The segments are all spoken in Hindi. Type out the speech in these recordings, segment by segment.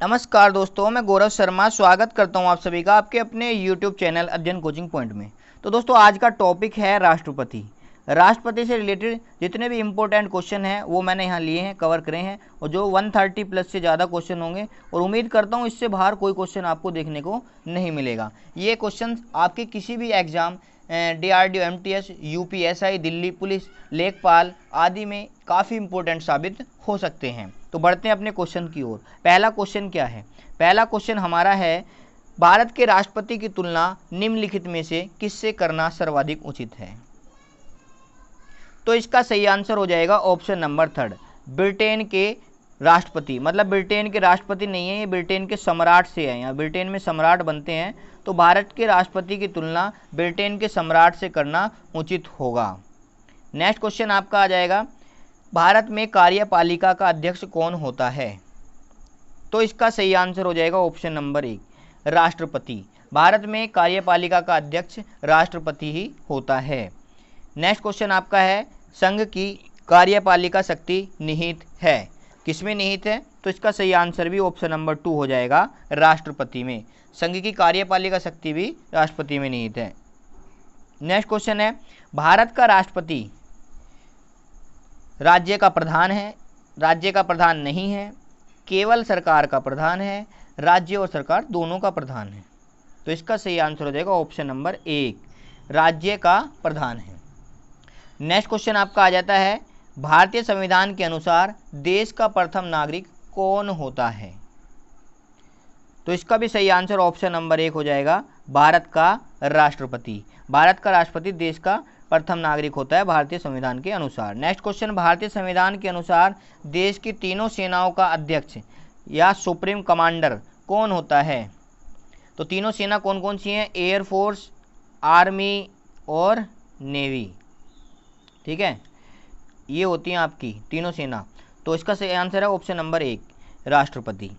नमस्कार दोस्तों, मैं गौरव शर्मा स्वागत करता हूं आप सभी का आपके अपने YouTube चैनल अध्ययन कोचिंग पॉइंट में। तो दोस्तों, आज का टॉपिक है राष्ट्रपति। राष्ट्रपति से रिलेटेड जितने भी इम्पोर्टेंट क्वेश्चन हैं वो मैंने यहाँ लिए हैं, कवर करे हैं, और जो 130 प्लस से ज़्यादा क्वेश्चन होंगे और उम्मीद करता हूँ इससे बाहर कोई क्वेश्चन आपको देखने को नहीं मिलेगा। ये क्वेश्चन आपके किसी भी exam DRDO, MTS, UPSI, Delhi police, लेखपाल आदि में काफ़ी इंपॉर्टेंट साबित हो सकते हैं। तो बढ़ते हैं अपने क्वेश्चन की ओर। पहला क्वेश्चन क्या है? पहला क्वेश्चन हमारा है, भारत के राष्ट्रपति की तुलना निम्नलिखित में से किससे करना सर्वाधिक उचित है? तो इसका सही आंसर हो जाएगा ऑप्शन नंबर 3, ब्रिटेन के राष्ट्रपति। मतलब ब्रिटेन के राष्ट्रपति नहीं है, ये ब्रिटेन के सम्राट से है। यहाँ ब्रिटेन में सम्राट बनते हैं, तो भारत के राष्ट्रपति की तुलना ब्रिटेन के सम्राट से करना उचित होगा। नेक्स्ट क्वेश्चन आपका आ जाएगा, भारत में कार्यपालिका का अध्यक्ष कौन होता है? तो इसका सही आंसर हो जाएगा ऑप्शन नंबर 1, राष्ट्रपति। भारत में कार्यपालिका का अध्यक्ष राष्ट्रपति ही होता है। नेक्स्ट क्वेश्चन आपका है, संघ की कार्यपालिका शक्ति निहित है, किसमें निहित है? तो इसका सही आंसर भी ऑप्शन नंबर 2 हो जाएगा, राष्ट्रपति में। संघ की कार्यपालिका शक्ति भी राष्ट्रपति में निहित है। नेक्स्ट क्वेश्चन है, भारत का राष्ट्रपति राज्य का प्रधान है, राज्य का प्रधान नहीं है, केवल सरकार का प्रधान है, राज्य और सरकार दोनों का प्रधान है। तो इसका सही आंसर हो जाएगा ऑप्शन नंबर 1, राज्य का प्रधान है। नेक्स्ट क्वेश्चन आपका आ जाता है, भारतीय संविधान के अनुसार देश का प्रथम नागरिक कौन होता है? तो इसका भी सही आंसर ऑप्शन नंबर 1 हो जाएगा, भारत का राष्ट्रपति। भारत का राष्ट्रपति देश का प्रथम नागरिक होता है भारतीय संविधान के अनुसार। नेक्स्ट क्वेश्चन, भारतीय संविधान के अनुसार देश की तीनों सेनाओं का अध्यक्ष या सुप्रीम कमांडर कौन होता है? तो तीनों सेना कौन कौन सी हैं? एयरफोर्स, आर्मी और नेवी। ठीक है, ये होती हैं आपकी तीनों सेना। तो इसका सही आंसर है ऑप्शन नंबर 1, राष्ट्रपति।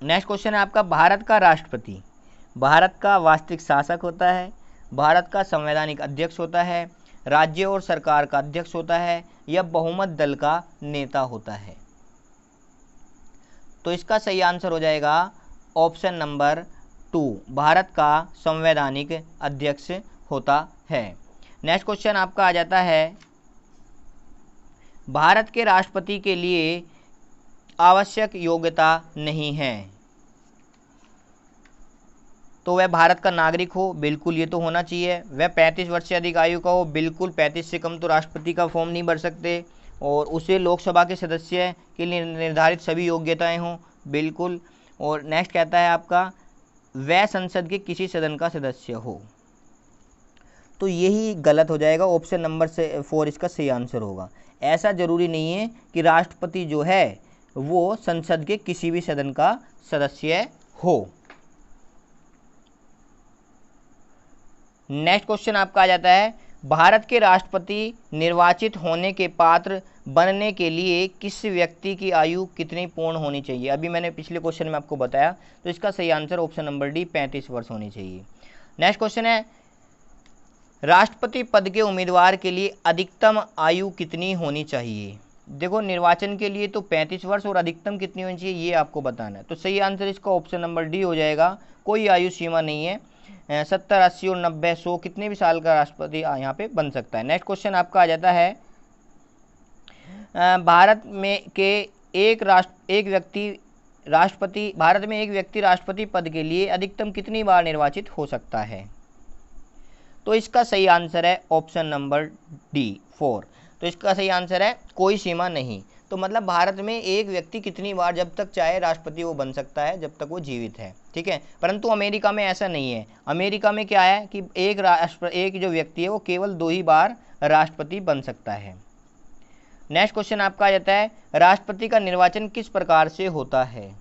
नेक्स्ट क्वेश्चन है आपका, भारत का राष्ट्रपति भारत का वास्तविक शासक होता है, भारत का संवैधानिक अध्यक्ष होता है, राज्य और सरकार का अध्यक्ष होता है, या बहुमत दल का नेता होता है? तो इसका सही आंसर हो जाएगा ऑप्शन नंबर 2, भारत का संवैधानिक अध्यक्ष होता है। नेक्स्ट क्वेश्चन आपका आ जाता है, भारत के राष्ट्रपति के लिए आवश्यक योग्यता नहीं है, तो वह भारत का नागरिक हो? बिल्कुल, ये तो होना चाहिए। वह 35 वर्ष से अधिक आयु का हो? बिल्कुल, 35 से कम तो राष्ट्रपति का फॉर्म नहीं भर सकते। और उसे लोकसभा के सदस्य के लिए निर्धारित सभी योग्यताएं हों? बिल्कुल। और नेक्स्ट कहता है आपका, वह संसद के किसी सदन का सदस्य हो? तो यही गलत हो जाएगा, ऑप्शन नंबर 4 इसका सही आंसर होगा। ऐसा जरूरी नहीं है कि राष्ट्रपति जो है वो संसद के किसी भी सदन का सदस्य हो। नेक्स्ट क्वेश्चन आपका आ जाता है, भारत के राष्ट्रपति निर्वाचित होने के पात्र बनने के लिए किस व्यक्ति की आयु कितनी पूर्ण होनी चाहिए? अभी मैंने पिछले क्वेश्चन में आपको बताया, तो इसका सही आंसर ऑप्शन नंबर डी, 35 वर्ष होनी चाहिए। नेक्स्ट क्वेश्चन है, राष्ट्रपति पद के उम्मीदवार के लिए अधिकतम आयु कितनी होनी चाहिए? देखो, निर्वाचन के लिए तो 35 वर्ष और अधिकतम कितनी होनी चाहिए ये आपको बताना है। तो सही आंसर इसका ऑप्शन नंबर डी हो जाएगा, कोई आयु सीमा नहीं है। 70, 80 और 90, 100 कितने भी साल का राष्ट्रपति यहाँ पे बन सकता है। नेक्स्ट क्वेश्चन आपका आ जाता है, भारत में एक व्यक्ति राष्ट्रपति पद के लिए अधिकतम कितनी बार निर्वाचित हो सकता है? तो इसका सही आंसर है ऑप्शन नंबर डी, 4। तो इसका सही आंसर है कोई सीमा नहीं। तो मतलब भारत में एक व्यक्ति कितनी बार जब तक चाहे राष्ट्रपति वो बन सकता है, जब तक वो जीवित है। ठीक है, परंतु अमेरिका में ऐसा नहीं है। अमेरिका में क्या है कि एक जो व्यक्ति है वो केवल 2 ही बार राष्ट्रपति बन सकता है। नेक्स्ट क्वेश्चन आपका आ जाता है, राष्ट्रपति का निर्वाचन किस प्रकार से होता है?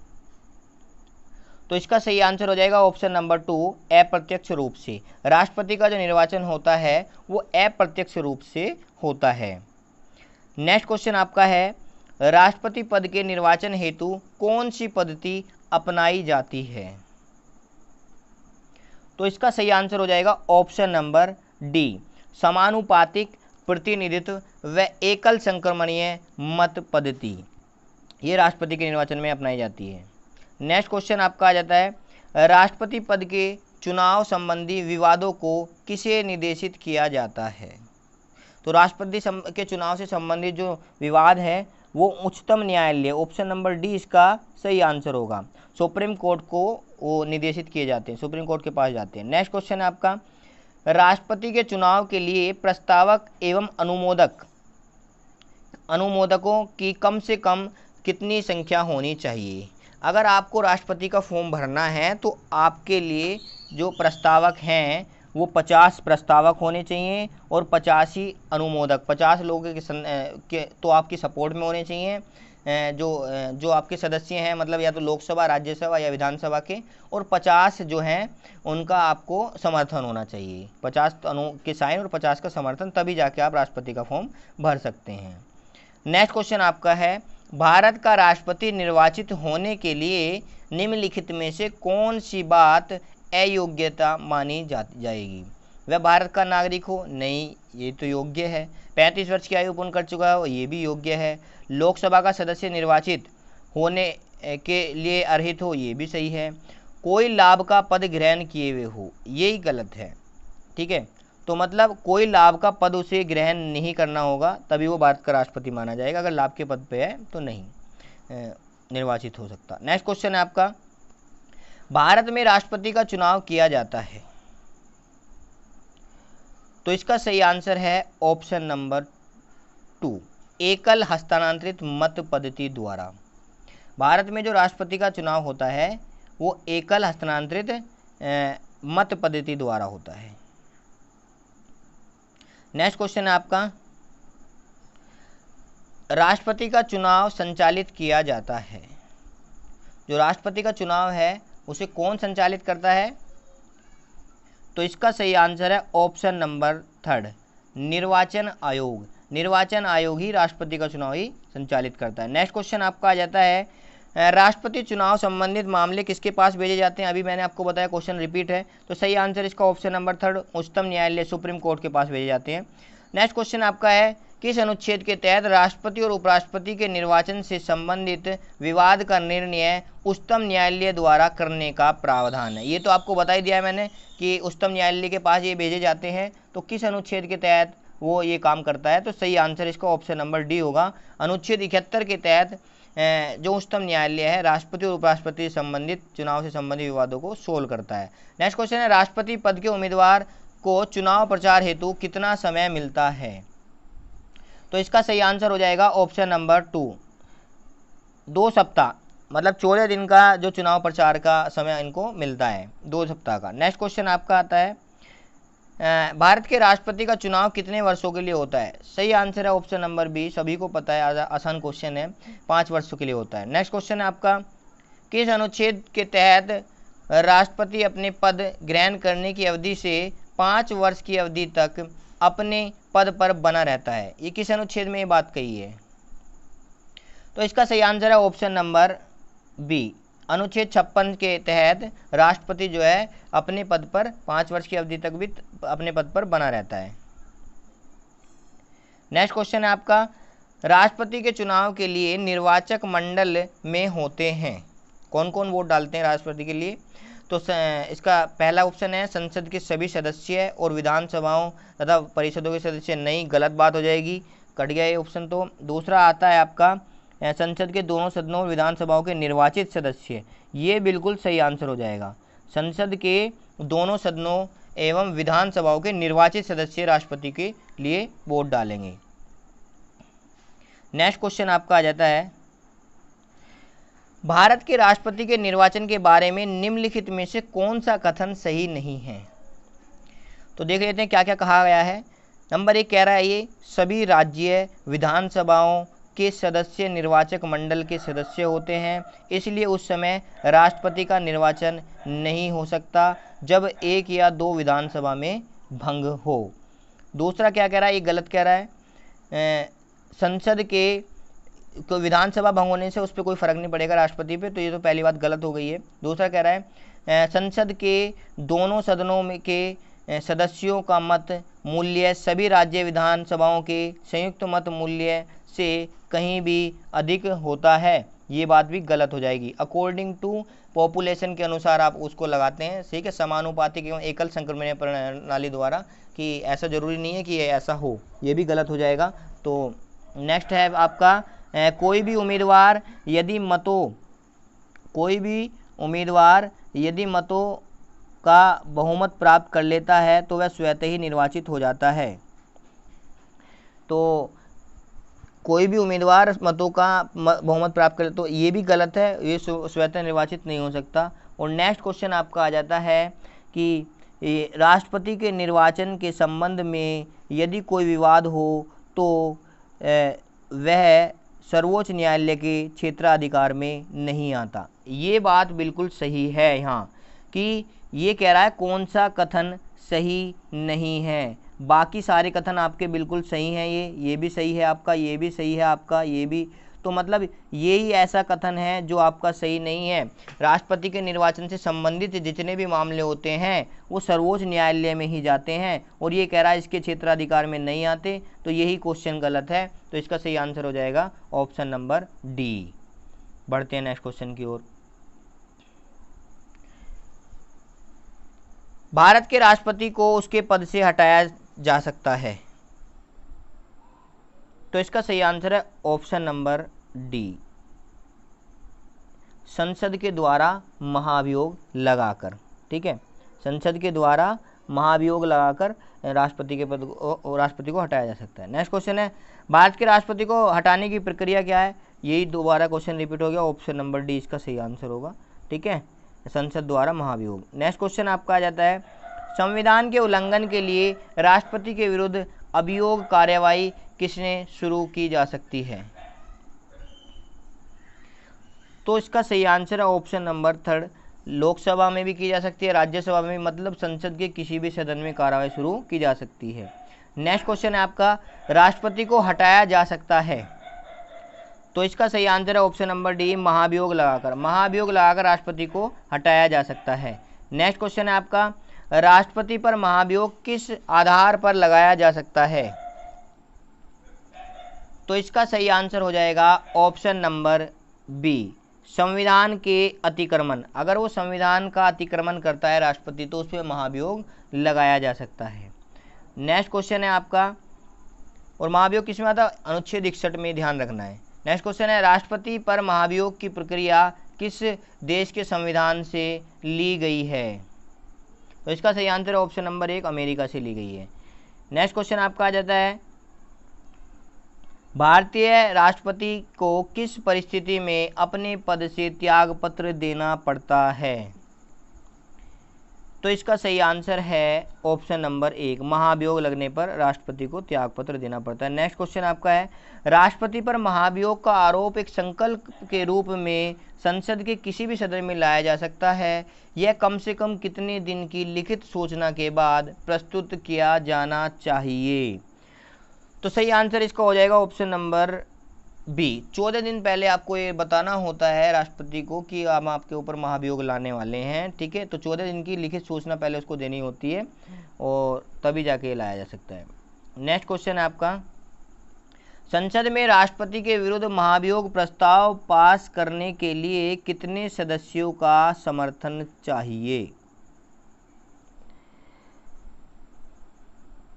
तो इसका सही आंसर हो जाएगा ऑप्शन नंबर 2, अप्रत्यक्ष रूप से। राष्ट्रपति का जो निर्वाचन होता है वो अप्रत्यक्ष रूप से होता है। नेक्स्ट क्वेश्चन आपका है, राष्ट्रपति पद के निर्वाचन हेतु कौन सी पद्धति अपनाई जाती है? तो इसका सही आंसर हो जाएगा ऑप्शन नंबर डी, समानुपातिक प्रतिनिधित्व व एकल संक्रमणीय मत पद्धति। ये राष्ट्रपति के निर्वाचन में अपनाई जाती है। नेक्स्ट क्वेश्चन आपका आ जाता है राष्ट्रपति पद के चुनाव संबंधी विवादों को किसे निर्देशित किया जाता है। तो राष्ट्रपति के चुनाव से संबंधित जो विवाद है वो उच्चतम न्यायालय, ऑप्शन नंबर डी इसका सही आंसर होगा। सुप्रीम कोर्ट को वो निर्देशित किए जाते हैं, सुप्रीम कोर्ट के पास जाते हैं। नेक्स्ट क्वेश्चन है आपका राष्ट्रपति के चुनाव के लिए प्रस्तावक एवं अनुमोदकों की कम से कम कितनी संख्या होनी चाहिए। अगर आपको राष्ट्रपति का फॉर्म भरना है तो आपके लिए जो प्रस्तावक हैं वो 50 प्रस्तावक होने चाहिए और 50 ही अनुमोदक, 50 लोगों के तो आपकी सपोर्ट में होने चाहिए। जो आपके सदस्य हैं, मतलब या तो लोकसभा, राज्यसभा या विधानसभा के, और 50 जो हैं उनका आपको समर्थन होना चाहिए। 50 के साइन और 50 का समर्थन, तभी जाके आप राष्ट्रपति का फॉर्म भर सकते हैं। नेक्स्ट क्वेश्चन आपका है भारत का राष्ट्रपति निर्वाचित होने के लिए निम्नलिखित में से कौन सी बात अयोग्यता मानी जाएगी। वह भारत का नागरिक हो, नहीं, ये तो योग्य है। 35 वर्ष की आयु पूर्ण कर चुका हो, ये भी योग्य है। लोकसभा का सदस्य निर्वाचित होने के लिए अर्हित हो, ये भी सही है। कोई लाभ का पद ग्रहण किए हुए हो, यही गलत है। ठीक है, तो मतलब कोई लाभ का पद उसे ग्रहण नहीं करना होगा, तभी वो भारत का राष्ट्रपति माना जाएगा। अगर लाभ के पद पे है तो नहीं निर्वाचित हो सकता। नेक्स्ट क्वेश्चन है आपका भारत में राष्ट्रपति का चुनाव किया जाता है, तो इसका सही आंसर है ऑप्शन नंबर 2, एकल हस्तांतरित मत पद्धति द्वारा। भारत में जो राष्ट्रपति का चुनाव होता है वो एकल हस्तांतरित मत पद्धति द्वारा होता है। नेक्स्ट क्वेश्चन है आपका राष्ट्रपति का चुनाव संचालित किया जाता है। जो राष्ट्रपति का चुनाव है उसे कौन संचालित करता है, तो इसका सही आंसर है ऑप्शन नंबर 3, निर्वाचन आयोग। निर्वाचन आयोग ही राष्ट्रपति का चुनाव ही संचालित करता है। नेक्स्ट क्वेश्चन आपका आ जाता है राष्ट्रपति चुनाव संबंधित मामले किसके पास भेजे जाते हैं। अभी मैंने आपको बताया, क्वेश्चन रिपीट है, तो सही आंसर इसका ऑप्शन नंबर 3, उच्चतम न्यायालय, सुप्रीम कोर्ट के पास भेजे जाते हैं। नेक्स्ट क्वेश्चन आपका है किस अनुच्छेद के तहत राष्ट्रपति और उपराष्ट्रपति के निर्वाचन से संबंधित विवाद का निर्णय उच्चतम न्यायालय द्वारा करने का प्रावधान है। ये तो आपको बता ही दिया है मैंने कि उच्चतम न्यायालय के पास ये भेजे जाते हैं, तो किस अनुच्छेद के तहत वो ये काम करता है, तो सही आंसर इसका ऑप्शन नंबर डी होगा। अनुच्छेद 71 के तहत जो उच्चतम न्यायालय है राष्ट्रपति और उपराष्ट्रपति से संबंधित चुनाव से संबंधित विवादों को सोल्व करता है। नेक्स्ट क्वेश्चन है राष्ट्रपति पद के उम्मीदवार को चुनाव प्रचार हेतु कितना समय मिलता है, तो इसका सही आंसर हो जाएगा ऑप्शन नंबर 2, 2 सप्ताह, मतलब 14 दिन का जो चुनाव प्रचार का समय इनको मिलता है, 2 सप्ताह का। नेक्स्ट क्वेश्चन आपका आता है भारत के राष्ट्रपति का चुनाव कितने वर्षों के लिए होता है। सही आंसर है ऑप्शन नंबर बी, सभी को पता है, आसान क्वेश्चन है, 5 वर्षों के लिए होता है। नेक्स्ट क्वेश्चन है आपका किस अनुच्छेद के तहत राष्ट्रपति अपने पद ग्रहण करने की अवधि से 5 वर्ष की अवधि तक अपने पद पर बना रहता है। ये किस अनुच्छेद में ये बात कही है, तो इसका सही आंसर है ऑप्शन नंबर बी, अनुच्छेद 56 के तहत राष्ट्रपति जो है अपने पद पर 5 वर्ष की अवधि तक भी अपने पद पर बना रहता है। नेक्स्ट क्वेश्चन है आपका राष्ट्रपति के चुनाव के लिए निर्वाचक मंडल में होते हैं, कौन कौन वोट डालते हैं राष्ट्रपति के लिए, तो इसका पहला ऑप्शन है संसद के सभी सदस्य और विधानसभाओं तथा परिषदों के सदस्य। नहीं, गलत बात हो जाएगी, कट गया ये ऑप्शन। तो दूसरा आता है आपका संसद के दोनों सदनों और विधानसभाओं के निर्वाचित सदस्य, ये बिल्कुल सही आंसर हो जाएगा। संसद के दोनों सदनों एवं विधानसभाओं के निर्वाचित सदस्य राष्ट्रपति के लिए वोट डालेंगे। नेक्स्ट क्वेश्चन आपका आ जाता है भारत के राष्ट्रपति के निर्वाचन के बारे में निम्नलिखित में से कौन सा कथन सही नहीं है, तो देख लेते हैं क्या क्या कहा गया है। नंबर 1 कह रहा है ये सभी राज्य विधानसभाओं के सदस्य निर्वाचक मंडल के सदस्य होते हैं, इसलिए उस समय राष्ट्रपति का निर्वाचन नहीं हो सकता जब 1 या 2 विधानसभा में भंग हो। दूसरा क्या कह रहा है, ये गलत कह रहा है, संसद के विधानसभा भंग होने से उस पर कोई फर्क नहीं पड़ेगा राष्ट्रपति पे, तो ये तो पहली बात गलत हो गई है। दूसरा कह रहा है संसद के दोनों सदनों में के सदस्यों का मत मूल्य सभी राज्य विधानसभाओं के संयुक्त मत मूल्य से कहीं भी अधिक होता है, ये बात भी गलत हो जाएगी। अकॉर्डिंग टू पॉपुलेशन के अनुसार आप उसको लगाते हैं, ठीक है, समानुपातिक एवं एकल संक्रमणीय प्रणाली द्वारा, कि ऐसा जरूरी नहीं है कि ऐसा हो, ये भी गलत हो जाएगा। तो नेक्स्ट है आपका कोई भी उम्मीदवार यदि मतों का बहुमत प्राप्त कर लेता है तो वह स्वतः ही निर्वाचित हो जाता है। तो कोई भी उम्मीदवार मतों का बहुमत प्राप्त करे तो ये भी गलत है, ये स्वतः निर्वाचित नहीं हो सकता। और नेक्स्ट क्वेश्चन आपका आ जाता है कि राष्ट्रपति के निर्वाचन के संबंध में यदि कोई विवाद हो तो वह सर्वोच्च न्यायालय के क्षेत्राधिकार में नहीं आता। ये बात बिल्कुल सही है यहाँ, कि ये कह रहा है कौन सा कथन सही नहीं है। बाकी सारे कथन आपके बिल्कुल सही हैं, ये भी सही है आपका, ये भी सही है आपका, ये भी, तो मतलब यही ऐसा कथन है जो आपका सही नहीं है। राष्ट्रपति के निर्वाचन से संबंधित जितने भी मामले होते हैं वो सर्वोच्च न्यायालय में ही जाते हैं, और ये कह रहा है इसके क्षेत्राधिकार में नहीं आते, तो यही क्वेश्चन गलत है। तो इसका सही आंसर हो जाएगा ऑप्शन नंबर डी। बढ़ते हैं नेक्स्ट क्वेश्चन की ओर। भारत के राष्ट्रपति को उसके पद से हटाया जा सकता है, तो इसका सही आंसर है ऑप्शन नंबर डी, संसद के द्वारा महाभियोग लगाकर। ठीक है, संसद के द्वारा महाभियोग लगाकर राष्ट्रपति को हटाया जा सकता है। नेक्स्ट क्वेश्चन है भारत के राष्ट्रपति को हटाने की प्रक्रिया क्या है। यही दोबारा क्वेश्चन रिपीट हो गया, ऑप्शन नंबर डी इसका सही आंसर होगा। ठीक है, संसद द्वारा महाभियोग। नेक्स्ट क्वेश्चन आपका आ जाता है संविधान के उल्लंघन के लिए राष्ट्रपति के विरुद्ध अभियोग कार्यवाही किसने शुरू की जा सकती है। तो इसका सही आंसर है ऑप्शन नंबर थर्ड, लोकसभा में भी की जा सकती है, राज्यसभा में भी, मतलब संसद के किसी भी सदन में कार्रवाई शुरू की जा सकती है। नेक्स्ट क्वेश्चन है आपका राष्ट्रपति को हटाया जा सकता है, तो इसका सही आंसर है ऑप्शन नंबर डी, महाभियोग लगाकर राष्ट्रपति को हटाया जा सकता है। नेक्स्ट क्वेश्चन है आपका राष्ट्रपति पर महाभियोग किस आधार पर लगाया जा सकता है, तो इसका सही आंसर हो जाएगा ऑप्शन नंबर बी, संविधान के अतिक्रमण। अगर वो संविधान का अतिक्रमण करता है राष्ट्रपति तो उस पर महाभियोग लगाया जा सकता है। नेक्स्ट क्वेश्चन है आपका, और महाभियोग किसमें आता है, अनुच्छेद 61 में, ध्यान रखना है। नेक्स्ट क्वेश्चन है राष्ट्रपति पर महाभियोग की प्रक्रिया किस देश के संविधान से ली गई है, तो इसका सही आंसर है ऑप्शन नंबर 1, अमेरिका से ली गई है। नेक्स्ट क्वेश्चन आपका आ जाता है भारतीय राष्ट्रपति को किस परिस्थिति में अपने पद से त्यागपत्र देना पड़ता है, तो इसका सही आंसर है ऑप्शन नंबर 1, महाभियोग लगने पर राष्ट्रपति को त्यागपत्र देना पड़ता है। नेक्स्ट क्वेश्चन आपका है राष्ट्रपति पर महाभियोग का आरोप एक संकल्प के रूप में संसद के किसी भी सदन में लाया जा सकता है, यह कम से कम कितने दिन की लिखित सूचना के बाद प्रस्तुत किया जाना चाहिए, तो सही आंसर इसका हो जाएगा ऑप्शन नंबर बी, 14 दिन पहले आपको ये बताना होता है राष्ट्रपति को कि हम आपके ऊपर महाभियोग लाने वाले हैं। ठीक है, तो 14 दिन की लिखित सूचना पहले उसको देनी होती है और तभी जाके लाया जा सकता है। नेक्स्ट क्वेश्चन है आपका संसद में राष्ट्रपति के विरुद्ध महाभियोग प्रस्ताव पास करने के लिए कितने सदस्यों का समर्थन चाहिए,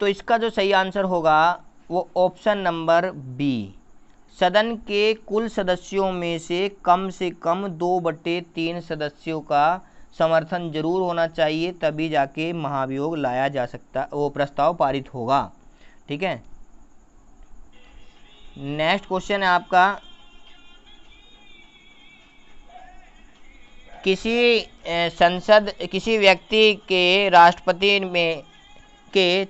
तो इसका जो सही आंसर होगा वो ऑप्शन नंबर बी, सदन के कुल सदस्यों में से कम 2/3 सदस्यों का समर्थन जरूर होना चाहिए, तभी जाके महाभियोग लाया जा सकता, वो प्रस्ताव पारित होगा। ठीक है, नेक्स्ट क्वेश्चन है आपका किसी व्यक्ति के राष्ट्रपति के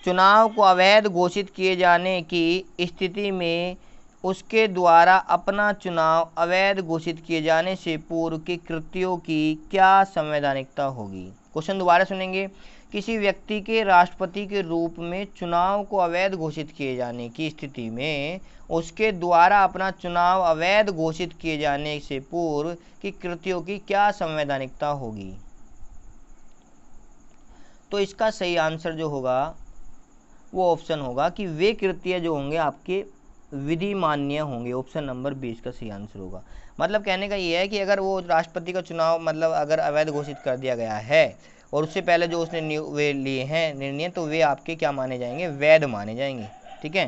चुनाव को अवैध घोषित किए जाने की स्थिति में उसके द्वारा अपना चुनाव अवैध घोषित किए जाने से पूर्व के कृत्यों की क्या संवैधानिकता होगी। क्वेश्चन दोबारा सुनेंगे, किसी व्यक्ति के राष्ट्रपति के रूप में चुनाव को अवैध घोषित किए जाने की स्थिति में उसके द्वारा अपना चुनाव अवैध घोषित किए जाने से पूर्व की कृत्यों की क्या संवैधानिकता होगी, तो इसका सही आंसर जो होगा वो ऑप्शन होगा कि वे कृत्य जो होंगे आपके विधि मान्य होंगे। ऑप्शन नंबर 20 का सही आंसर होगा। मतलब कहने का ये है कि अगर वो राष्ट्रपति का चुनाव मतलब अगर अवैध घोषित कर दिया गया है और उससे पहले जो उसने वे लिए हैं निर्णय, तो वे आपके क्या माने जाएंगे, वैध माने जाएंगे। ठीक है,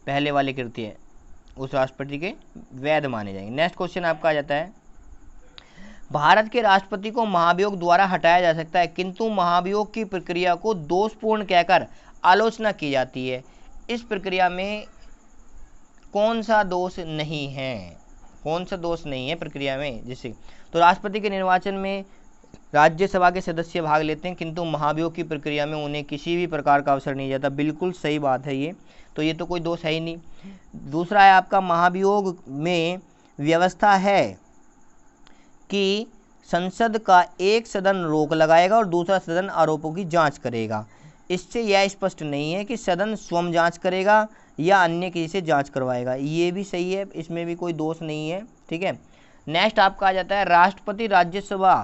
पहले वाले कृत्य उस राष्ट्रपति के वैध माने जाएंगे। नेक्स्ट क्वेश्चन आपका आ जाता है, भारत के राष्ट्रपति को महाभियोग द्वारा हटाया जा सकता है, किंतु महाभियोग की प्रक्रिया को दोषपूर्ण कहकर आलोचना की जाती है। इस प्रक्रिया में कौन सा दोष नहीं है, कौन सा दोष नहीं है प्रक्रिया में? जिससे तो राष्ट्रपति के निर्वाचन में राज्यसभा के सदस्य भाग लेते हैं, किंतु महाभियोग की प्रक्रिया में उन्हें किसी भी प्रकार का अवसर नहीं जाता। बिल्कुल सही बात है ये, तो ये तो कोई दोष है ही नहीं। दूसरा है आपका, महाभियोग में व्यवस्था है कि संसद का एक सदन रोक लगाएगा और दूसरा सदन आरोपों की जांच करेगा। इससे यह स्पष्ट नहीं है कि सदन स्वयं जांच करेगा या अन्य किसी से जांच करवाएगा। ये भी सही है, इसमें भी कोई दोष नहीं है। ठीक है, नेक्स्ट आपका आ जाता है, राष्ट्रपति राज्यसभा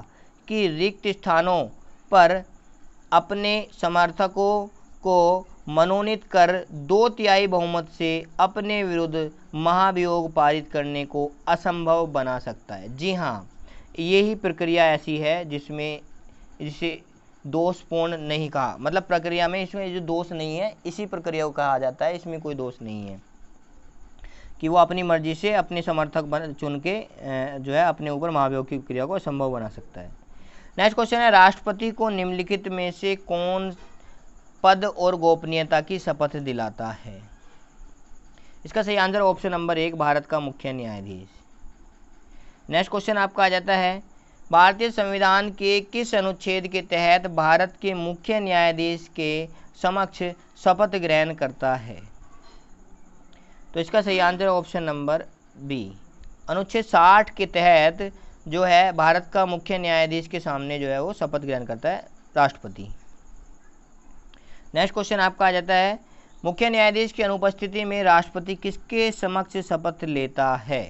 की रिक्त स्थानों पर अपने समर्थकों को मनोनीत कर 2/3 बहुमत से अपने विरुद्ध महाभियोग पारित करने को असंभव बना सकता है। जी हाँ, यही प्रक्रिया ऐसी है जिसमें जिसे दोषपूर्ण नहीं कहा, मतलब प्रक्रिया में इसमें जो दोष नहीं है इसी प्रक्रिया को कहा जाता है। इसमें कोई दोष नहीं है कि वो अपनी मर्जी से अपने समर्थक चुन के जो है अपने ऊपर महाभियोग की प्रक्रिया को असंभव बना सकता है। नेक्स्ट क्वेश्चन है, राष्ट्रपति को निम्नलिखित में से कौन पद और गोपनीयता की शपथ दिलाता है? इसका सही आंसर ऑप्शन नंबर 1, भारत का मुख्य न्यायाधीश। नेक्स्ट क्वेश्चन आपका आ जाता है, भारतीय संविधान के किस अनुच्छेद के तहत भारत के मुख्य न्यायाधीश के समक्ष शपथ ग्रहण करता है? तो इसका सही आंसर ऑप्शन नंबर बी, अनुच्छेद 60 के तहत जो है भारत का मुख्य न्यायाधीश के सामने जो है वो शपथ ग्रहण करता है राष्ट्रपति। नेक्स्ट क्वेश्चन आपका आ जाता है, मुख्य न्यायाधीश की अनुपस्थिति में राष्ट्रपति किसके समक्ष शपथ लेता है?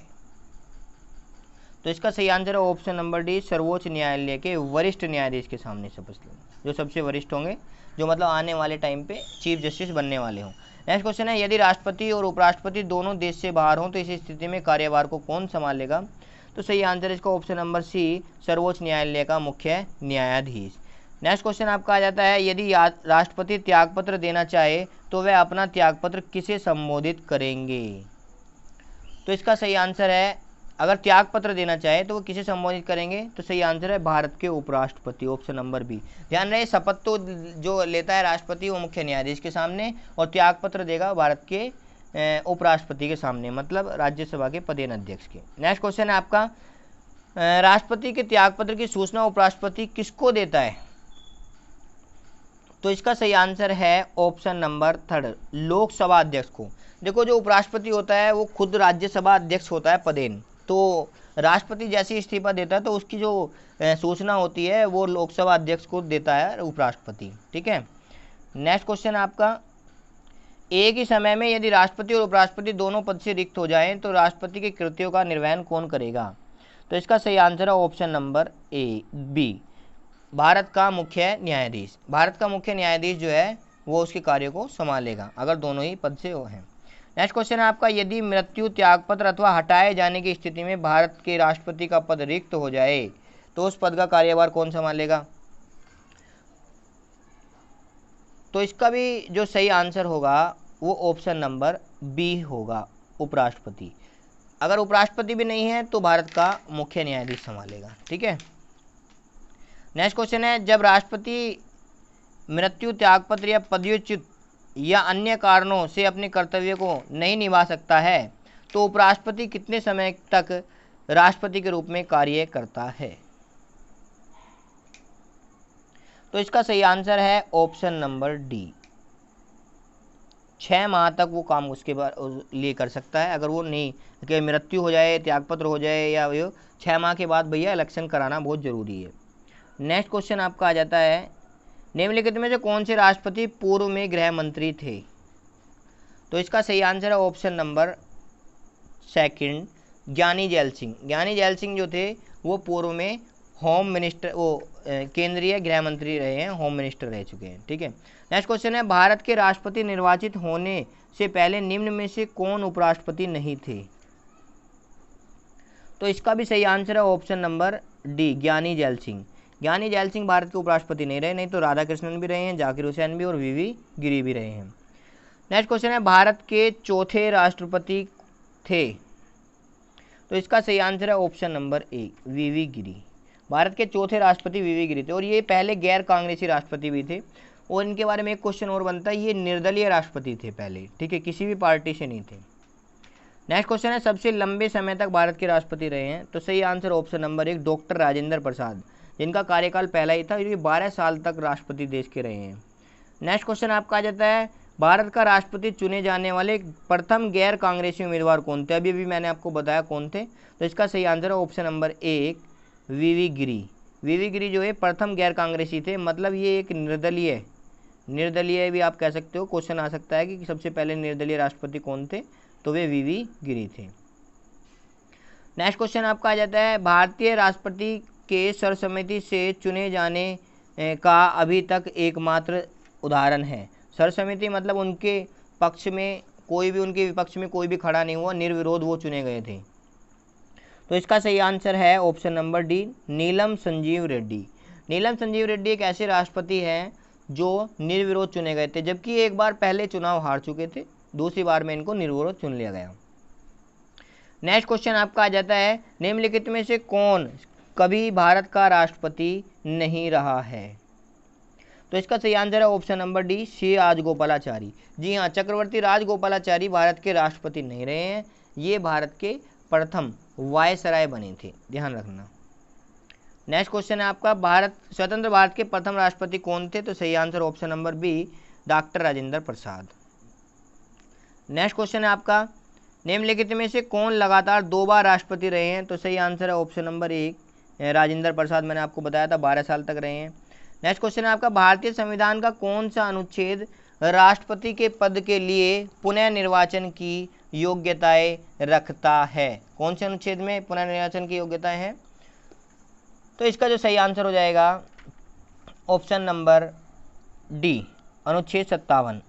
तो इसका सही आंसर है ऑप्शन नंबर डी, सर्वोच्च न्यायालय के वरिष्ठ न्यायाधीश के सामने शपथ लेंगे, जो सबसे वरिष्ठ होंगे, जो मतलब आने वाले टाइम पे चीफ जस्टिस बनने वाले हों। नेक्स्ट क्वेश्चन है, यदि राष्ट्रपति और उपराष्ट्रपति दोनों देश से बाहर हों तो इस स्थिति में कार्यभार को कौन संभालेगा? तो सही आंसर इसका ऑप्शन नंबर सी, सर्वोच्च न्यायालय का मुख्य न्यायाधीश। नेक्स्ट क्वेश्चन आपका आ जाता है, यदि राष्ट्रपति त्यागपत्र देना चाहे तो वह अपना त्यागपत्र किसे संबोधित करेंगे? तो इसका सही आंसर है, अगर त्यागपत्र देना चाहे तो वो किसे संबोधित करेंगे? तो सही आंसर है भारत के उपराष्ट्रपति, ऑप्शन नंबर बी। ध्यान रहे, शपथ तो जो लेता है राष्ट्रपति वो मुख्य न्यायाधीश के सामने और त्यागपत्र देगा भारत के उपराष्ट्रपति के सामने, मतलब राज्यसभा के पदेन अध्यक्ष के। नेक्स्ट क्वेश्चन है आपका, राष्ट्रपति के त्यागपत्र की सूचना उपराष्ट्रपति किसको देता है? तो इसका सही आंसर है ऑप्शन नंबर 3, लोकसभा अध्यक्ष को। देखो, जो उपराष्ट्रपति होता है वो खुद राज्यसभा अध्यक्ष होता है पदेन, तो राष्ट्रपति जैसे इस्तीफा देता है तो उसकी जो सूचना होती है वो लोकसभा अध्यक्ष को देता है उपराष्ट्रपति। ठीक है, नेक्स्ट क्वेश्चन आपका, एक ही समय में यदि राष्ट्रपति और उपराष्ट्रपति दोनों पद से रिक्त हो जाएं तो राष्ट्रपति के कृत्यों का निर्वहन कौन करेगा? तो इसका सही आंसर है ऑप्शन नंबर बी, भारत का मुख्य न्यायाधीश। भारत का मुख्य न्यायाधीश जो है वो उसके कार्यों को संभालेगा अगर दोनों ही पद से हैं। नेक्स्ट क्वेश्चन है आपका, यदि मृत्यु, त्यागपत्र अथवा हटाए जाने की स्थिति में भारत के राष्ट्रपति का पद रिक्त हो जाए तो उस पद का कार्यभार कौन संभालेगा? तो इसका भी जो सही आंसर होगा वो ऑप्शन नंबर बी होगा, उपराष्ट्रपति। अगर उपराष्ट्रपति भी नहीं है तो भारत का मुख्य न्यायाधीश संभालेगा। ठीक है, नेक्स्ट क्वेश्चन है, जब राष्ट्रपति मृत्यु, त्यागपत्र या पदच्युत या अन्य कारणों से अपने कर्तव्य को नहीं निभा सकता है तो उपराष्ट्रपति कितने समय तक राष्ट्रपति के रूप में कार्य करता है? तो इसका सही आंसर है ऑप्शन नंबर डी, 6 माह तक वो काम उसके लिए कर सकता है। अगर वो नहीं कि मृत्यु हो जाए, त्यागपत्र हो जाए या 6 माह के बाद भैया इलेक्शन कराना बहुत ज़रूरी है। नेक्स्ट क्वेश्चन आपका आ जाता है, निम्नलिखित में से कौन से राष्ट्रपति पूर्व में गृह मंत्री थे? तो इसका सही आंसर है ऑप्शन नंबर 2, ज्ञानी जैल सिंह। ज्ञानी जैल सिंह जो थे वो पूर्व में होम मिनिस्टर, वो केंद्रीय गृह मंत्री रहे हैं, होम मिनिस्टर रह चुके हैं। ठीक है, नेक्स्ट क्वेश्चन है, भारत के राष्ट्रपति निर्वाचित होने से पहले निम्न में से कौन उपराष्ट्रपति नहीं थे? तो इसका भी सही आंसर है ऑप्शन नंबर डी, ज्ञानी जैल सिंह। ज्ञानी जैल सिंह भारत के उपराष्ट्रपति नहीं रहे, नहीं तो राधाकृष्णन भी रहे हैं, जाकिर हुसैन भी और वीवी गिरी भी रहे हैं। नेक्स्ट क्वेश्चन है, भारत के चौथे राष्ट्रपति थे? तो इसका सही आंसर है ऑप्शन नंबर ए, वीवी गिरी। भारत के चौथे राष्ट्रपति वीवी गिरी थे और ये पहले गैर कांग्रेसी राष्ट्रपति भी थे। और इनके बारे में एक क्वेश्चन और बनता है, ये निर्दलीय राष्ट्रपति थे पहले, ठीक है, किसी भी पार्टी से नहीं थे। नेक्स्ट क्वेश्चन है, सबसे लंबे समय तक भारत के राष्ट्रपति रहे हैं? तो सही आंसर ऑप्शन नंबर एक, डॉक्टर राजेंद्र प्रसाद, जिनका कार्यकाल पहला ही था, ये 12 साल तक राष्ट्रपति देश के रहे हैं। नेक्स्ट क्वेश्चन आपका आ जाता है, भारत का राष्ट्रपति चुने जाने वाले प्रथम गैर कांग्रेसी उम्मीदवार कौन थे? अभी भी मैंने आपको बताया कौन थे। तो इसका सही आंसर है ऑप्शन नंबर एक, वीवी गिरी। वीवी गिरी जो है प्रथम गैर कांग्रेसी थे, मतलब ये एक निर्दलीय भी आप कह सकते हो। क्वेश्चन आ सकता है कि सबसे पहले निर्दलीय राष्ट्रपति कौन थे? तो वे वीवी गिरी थे। नेक्स्ट क्वेश्चन आपका आ जाता है, भारतीय राष्ट्रपति के सर्वसम्मति से चुने जाने का अभी तक एकमात्र उदाहरण है। सर्वसम्मति मतलब उनके पक्ष में कोई भी, उनके विपक्ष में कोई भी खड़ा नहीं हुआ, निर्विरोध वो चुने गए थे। तो इसका सही आंसर है ऑप्शन नंबर डी, नीलम संजीव रेड्डी। नीलम संजीव रेड्डी एक ऐसे राष्ट्रपति हैं जो निर्विरोध चुने गए थे, जबकि एक बार पहले चुनाव हार चुके थे, दूसरी बार में इनको निर्विरोध चुन लिया गया। नेक्स्ट क्वेश्चन आपका आ जाता है, निम्नलिखित में से कौन कभी भारत का राष्ट्रपति नहीं रहा है? तो इसका सही आंसर है ऑप्शन नंबर डी, सी राजगोपालाचारी। जी हाँ, चक्रवर्ती राजगोपालाचारी भारत के राष्ट्रपति नहीं रहे हैं, ये भारत के प्रथम वायसराय बने थे, ध्यान रखना। नेक्स्ट क्वेश्चन है आपका, स्वतंत्र भारत के प्रथम राष्ट्रपति कौन थे? तो सही answer option number B, doctor Rajendra Prasad. Next question है आपका, निम्नलिखित में से कौन लगातार 2 बार राष्ट्रपति रहे हैं? तो सही आंसर है ऑप्शन नंबर एक, राजेंद्र प्रसाद। मैंने आपको बताया था 12 साल तक रहे हैं। नेक्स्ट क्वेश्चन है आपका, भारतीय संविधान का कौन सा अनुच्छेद राष्ट्रपति के पद के लिए पुनः निर्वाचन की योग्यताएं रखता है? कौन से अनुच्छेद में पुनः निर्वाचन की योग्यताएं हैं? तो इसका जो सही आंसर हो जाएगा ऑप्शन नंबर डी, अनुच्छेद 57।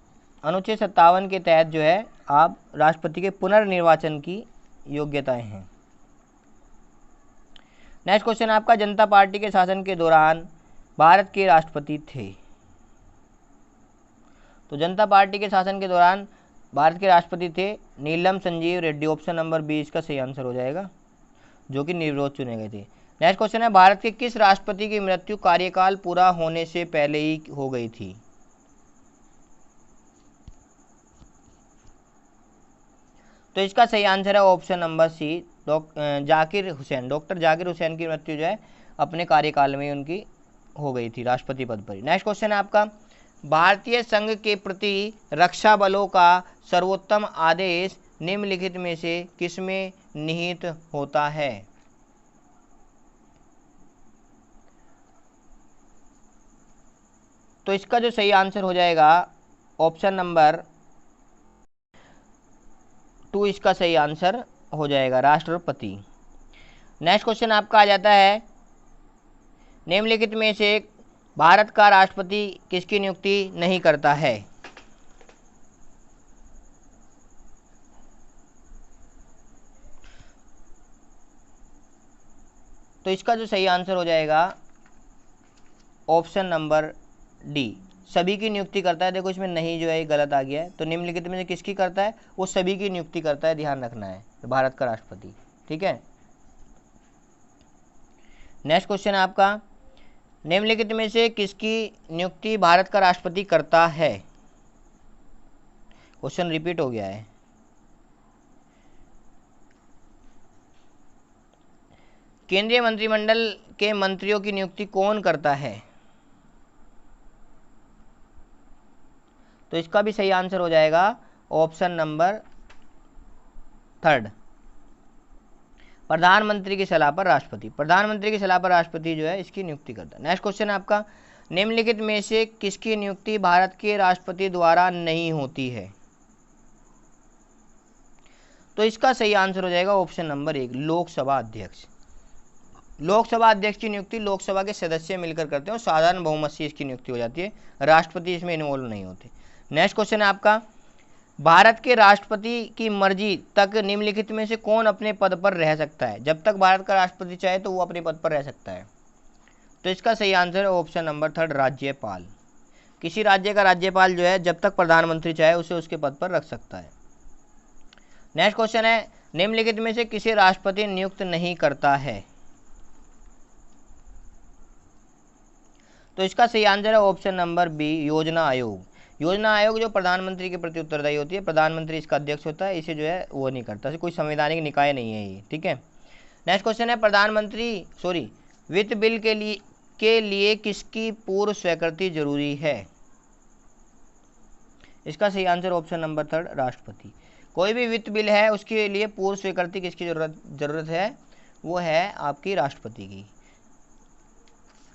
अनुच्छेद 57 के तहत जो है आप राष्ट्रपति के पुनर्निर्वाचन की योग्यताएं हैं। नेक्स्ट क्वेश्चन आपका, जनता पार्टी के शासन के दौरान भारत के राष्ट्रपति थे? तो जनता पार्टी के शासन के दौरान भारत के राष्ट्रपति थे Neelam Sanjiva Reddy. Option number B इसका सही आंसर हो जाएगा, जो कि निर्विरोध चुने गए थे। नेक्स्ट क्वेश्चन है, भारत के किस राष्ट्रपति की मृत्यु कार्यकाल पूरा होने से पहले ही हो गई थी? तो इसका सही आंसर है option number C, Zakir Hussain. Doctor Zakir Hussain की मृत्यु जो है अपने कार्यकाल में उनकी हो गई थी राष्ट्रपति पद पर। नेक्स्ट क्वेश्चन है आपका, भारतीय संघ के प्रति रक्षा बलों का सर्वोत्तम आदेश निम्नलिखित में से किसमें निहित होता है? तो इसका जो सही आंसर हो जाएगा ऑप्शन नंबर 2, इसका सही आंसर हो जाएगा राष्ट्रपति। नेक्स्ट क्वेश्चन आपका आ जाता है, निम्नलिखित में से भारत का राष्ट्रपति किसकी नियुक्ति नहीं करता है? तो इसका जो सही आंसर हो जाएगा ऑप्शन नंबर डी, सभी की नियुक्ति करता है। देखो इसमें नहीं जो है गलत आ गया है, तो निम्नलिखित में से किसकी करता है? वो सभी की नियुक्ति करता है, ध्यान रखना है, भारत का राष्ट्रपति, ठीक है। नेक्स्ट क्वेश्चन है आपका, निम्नलिखित में से किसकी नियुक्ति भारत का राष्ट्रपति करता है? क्वेश्चन रिपीट हो गया है। केंद्रीय मंत्रिमंडल के मंत्रियों की नियुक्ति कौन करता है? तो इसका भी सही आंसर हो जाएगा ऑप्शन नंबर 3, प्रधानमंत्री की सलाह पर राष्ट्रपति। प्रधानमंत्री की सलाह पर राष्ट्रपति जो है इसकी नियुक्ति करता है। नेक्स्ट क्वेश्चन है आपका, निम्नलिखित में से किसकी नियुक्ति भारत के राष्ट्रपति द्वारा नहीं होती है? तो इसका सही आंसर हो जाएगा ऑप्शन नंबर 1, लोकसभा अध्यक्ष। लोकसभा अध्यक्ष की नियुक्ति लोकसभा के सदस्य मिलकर करते हैं और साधारण बहुमत से इसकी नियुक्ति हो जाती है, राष्ट्रपति इसमें इन्वॉल्व नहीं होते। नेक्स्ट क्वेश्चन है आपका, भारत के राष्ट्रपति की मर्जी तक निम्नलिखित में से कौन अपने पद पर रह सकता है? जब तक भारत का राष्ट्रपति चाहे तो वो अपने पद पर रह सकता है। तो इसका सही आंसर है ऑप्शन नंबर 3 राज्यपाल। किसी राज्य का राज्यपाल जो है जब तक प्रधानमंत्री चाहे उसे उसके पद पर रख सकता है। नेक्स्ट क्वेश्चन है, निम्नलिखित में से किसे राष्ट्रपति नियुक्त नहीं करता है? तो इसका सही आंसर है ऑप्शन नंबर बी योजना आयोग। योजना आयोग जो प्रधानमंत्री के प्रति उत्तरदायी होती है, प्रधानमंत्री इसका अध्यक्ष होता है, इसे जो है वो नहीं करता, कोई संवैधानिक निकाय नहीं है ये, ठीक है। नेक्स्ट क्वेश्चन है, वित्त बिल के लिए किसकी पूर्व स्वीकृति जरूरी है? इसका सही आंसर ऑप्शन नंबर 3 राष्ट्रपति। कोई भी वित्त बिल है उसके लिए पूर्व स्वीकृति किसकी जरूरत है? वो है आपकी राष्ट्रपति की।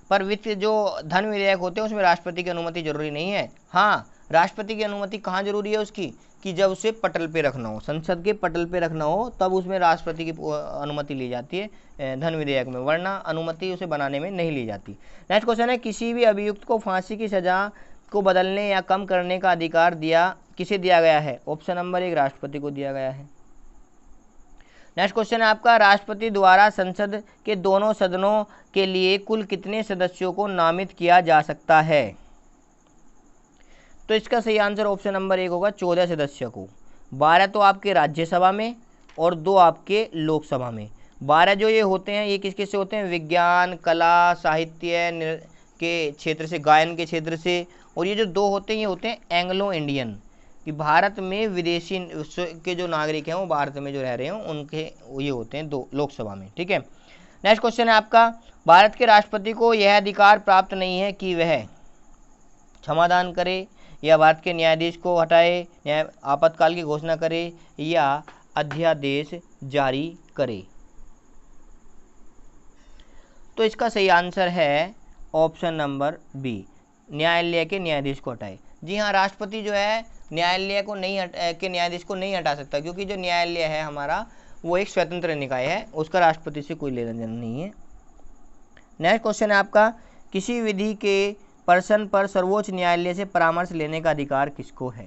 पर वित्त जो धन विधेयक होते हैं उसमें राष्ट्रपति की अनुमति जरूरी नहीं है। हाँ, राष्ट्रपति की अनुमति कहाँ जरूरी है उसकी? कि जब उसे पटल पे रखना हो, संसद के पटल पे रखना हो, तब उसमें राष्ट्रपति की अनुमति ली जाती है धन विधेयक में, वरना अनुमति उसे बनाने में नहीं ली जाती। नेक्स्ट क्वेश्चन है, किसी भी अभियुक्त को फांसी की सजा को बदलने या कम करने का अधिकार किसे दिया गया है? ऑप्शन नंबर 1 राष्ट्रपति को दिया गया है। नेक्स्ट क्वेश्चन है आपका, राष्ट्रपति द्वारा संसद के दोनों सदनों के लिए कुल कितने सदस्यों को नामित किया जा सकता है? तो इसका सही आंसर ऑप्शन नंबर 1 होगा 14 सदस्यों को। 12 तो आपके राज्यसभा में और 2 आपके लोकसभा में। 12 जो ये होते हैं ये किस किस से होते हैं? विज्ञान, कला, साहित्य के क्षेत्र से, गायन के क्षेत्र से, और ये जो 2 होते हैं ये होते हैं एंग्लो इंडियन, कि भारत में विदेशी के जो नागरिक हैं वो भारत में जो रह रहे हैं उनके ये होते हैं 2 लोकसभा में, ठीक है। नेक्स्ट क्वेश्चन है आपका, भारत के राष्ट्रपति को यह अधिकार प्राप्त नहीं है कि वह क्षमादान करे या भारत के न्यायाधीश को हटाए, आपातकाल की घोषणा करे या अध्यादेश जारी करे। तो इसका सही आंसर है ऑप्शन नंबर बी, न्यायालय के न्यायाधीश को हटाए। जी हाँ, राष्ट्रपति जो है न्यायालय को के न्यायाधीश को नहीं हटा सकता, क्योंकि जो न्यायालय है हमारा वो एक स्वतंत्र निकाय है, उसका राष्ट्रपति से कोई लेना देना नहीं है। नेक्स्ट क्वेश्चन है आपका, किसी विधि के प्रश्न पर सर्वोच्च न्यायालय से परामर्श लेने का अधिकार किसको है?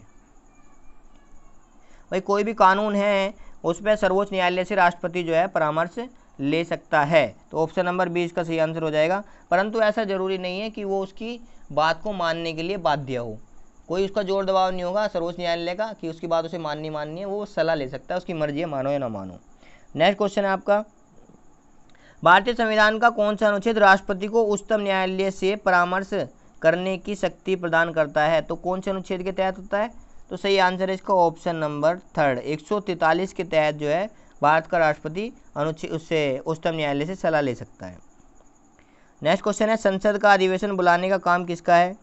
भाई कोई भी कानून है उस पर सर्वोच्च न्यायालय से राष्ट्रपति जो है परामर्श ले सकता है। तो ऑप्शन नंबर 20 का सही आंसर हो जाएगा। परंतु ऐसा जरूरी नहीं है कि वो उसकी बात को मानने के लिए बाध्य हो, कोई उसका जोर दबाव नहीं होगा सर्वोच्च न्यायालय का कि उसकी बात उसे माननी है, वो सलाह ले सकता है, उसकी मर्जी है मानो या ना मानो। नेक्स्ट क्वेश्चन है आपका, भारतीय संविधान का कौन सा अनुच्छेद राष्ट्रपति को उच्चतम न्यायालय से परामर्श करने की शक्ति प्रदान करता है? तो कौन से अनुच्छेद के तहत होता है? तो सही आंसर है इसका ऑप्शन नंबर 3 143 के तहत जो है भारत का राष्ट्रपति अनुच्छेद उससे उच्चतम न्यायालय से सलाह ले सकता है। नेक्स्ट क्वेश्चन है, संसद का अधिवेशन बुलाने का काम किसका है?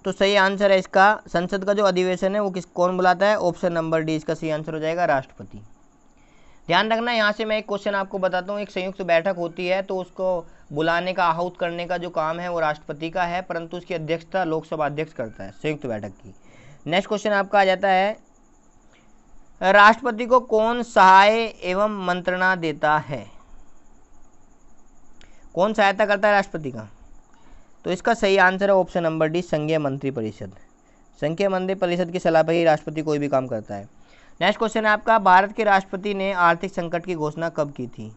तो सही आंसर है इसका, संसद का जो अधिवेशन है वो कौन बुलाता है? ऑप्शन नंबर डी इसका सही आंसर हो जाएगा राष्ट्रपति। ध्यान रखना, यहाँ से मैं एक क्वेश्चन आपको बताता हूँ, एक संयुक्त बैठक होती है तो उसको बुलाने का, आहूत करने का जो काम है वो राष्ट्रपति का है, परंतु उसकी अध्यक्षता लोकसभा अध्यक्ष करता है संयुक्त बैठक की। नेक्स्ट क्वेश्चन आपका आ जाता है, राष्ट्रपति को कौन सहाय एवं मंत्रणा देता है? कौन सहायता करता है राष्ट्रपति का? तो इसका सही आंसर है ऑप्शन नंबर डी संघीय मंत्री परिषद। संघीय मंत्री परिषद की सलाह पर ही राष्ट्रपति कोई भी काम करता है। नेक्स्ट क्वेश्चन है आपका, भारत के राष्ट्रपति ने आर्थिक संकट की घोषणा कब की थी?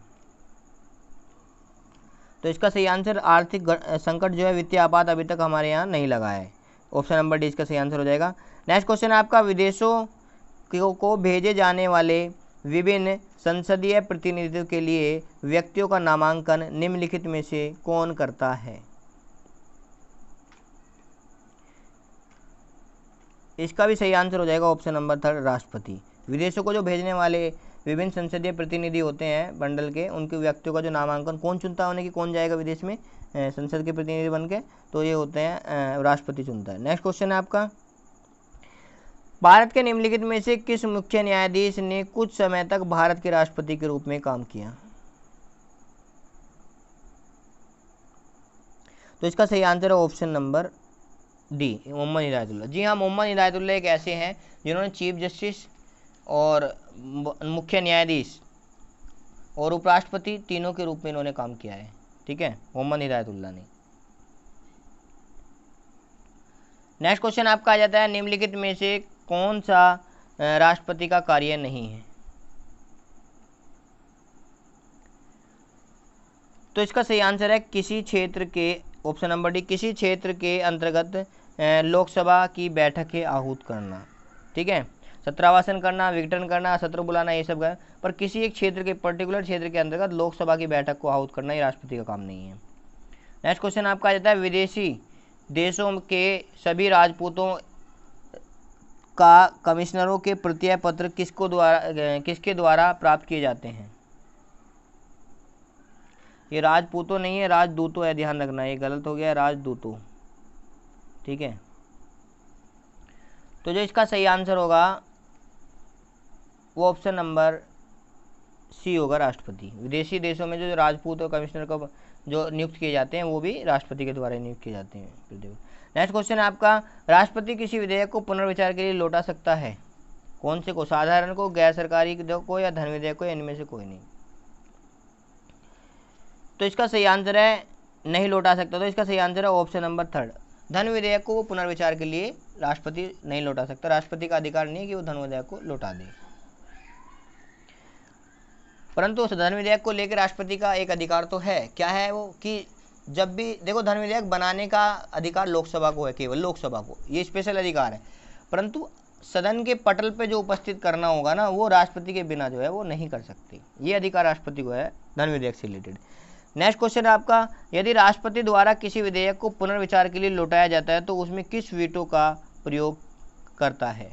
तो इसका सही आंसर, आर्थिक संकट जो है वित्तीय आपात अभी तक हमारे यहाँ नहीं लगा है। ऑप्शन नंबर डी इसका सही आंसर हो जाएगा। नेक्स्ट क्वेश्चन है आपका, विदेशों को भेजे जाने वाले विभिन्न संसदीय प्रतिनिधित्व के लिए व्यक्तियों का नामांकन निम्नलिखित में से कौन करता है? इसका भी सही आंसर हो जाएगा ऑप्शन नंबर 3 राष्ट्रपति। विदेशों को जो भेजने वाले विभिन्न संसदीय प्रतिनिधि होते हैं मंडल के, उनके व्यक्तियों का जो नामांकन कौन चुनता है उन्हें कि कौन जाएगा विदेश में संसद के प्रतिनिधि बन के? तो ये होते हैं राष्ट्रपति चुनता है। नेक्स्ट क्वेश्चन है आपका, भारत के निम्नलिखित में से किस मुख्य न्यायाधीश ने कुछ समय तक भारत के राष्ट्रपति के रूप में काम किया? तो इसका सही आंसर है option number D Mohammad Hidayatullah. जी हाँ, मोहम्मद हिदायतुल्लाह एक ऐसे हैं जिन्होंने चीफ जस्टिस और मुख्य न्यायाधीश और उपराष्ट्रपति तीनों के रूप में इन्होंने काम किया है, ठीक है, मोहम्मद हिदायतुल्लाह ने। नेक्स्ट क्वेश्चन आपका आ जाता है निम्नलिखित में से कौन सा राष्ट्रपति का कार्य नहीं है। तो इसका सही आंसर है किसी क्षेत्र के, ऑप्शन नंबर डी, किसी क्षेत्र के अंतर्गत लोकसभा की बैठकें आहूत करना। ठीक है, सत्रावासन करना, विघटन करना, सत्र बुलाना, ये सब है, पर किसी एक क्षेत्र के, पर्टिकुलर क्षेत्र के अंतर्गत लोकसभा की बैठक को आहूत करना ये राष्ट्रपति का काम नहीं है। नेक्स्ट क्वेश्चन आपका आ जाता है विदेशी देशों के सभी राजपूतों का कमिश्नरों के प्रत्यय पत्र किसके द्वारा प्राप्त किए जाते हैं। ये राजपूतों नहीं है, राजदूतों है, ध्यान रखना, ये गलत हो गया, राजदूतों। ठीक है, तो जो इसका सही आंसर होगा वो ऑप्शन नंबर सी होगा, राष्ट्रपति। विदेशी देशों में जो राजपूत और कमिश्नर को जो नियुक्त किए जाते हैं वो भी राष्ट्रपति के द्वारा नियुक्त किए जाते हैं। नेक्स्ट क्वेश्चन है आपका, राष्ट्रपति किसी विधेयक को पुनर्विचार के लिए लौटा सकता है, कौन से को, साधारण को, गैर सरकारी को, या धन विधेयक को, इनमें से कोई नहीं। तो इसका सही आंसर है नहीं लौटा सकता, तो इसका सही आंसर है ऑप्शन नंबर थर्ड, धन विधेयक को वो पुनर्विचार के लिए राष्ट्रपति नहीं लौटा सकता। राष्ट्रपति का अधिकार नहीं है कि वो धन विधेयक को लौटा दे, परंतु धन विधेयक को लेकर राष्ट्रपति का एक अधिकार तो है। क्या है वो, कि जब भी देखो, धन विधेयक बनाने का अधिकार लोकसभा को है, केवल लोकसभा को, ये स्पेशल अधिकार है, परंतु सदन के पटल पे जो उपस्थित करना होगा ना, वो राष्ट्रपति के बिना जो है वो नहीं कर सकती, ये अधिकार राष्ट्रपति को है धन विधेयक से रिलेटेड। नेक्स्ट क्वेश्चन है आपका, यदि राष्ट्रपति द्वारा किसी विधेयक को पुनर्विचार के लिए लौटाया जाता है तो उसमें किस वीटो का प्रयोग करता है।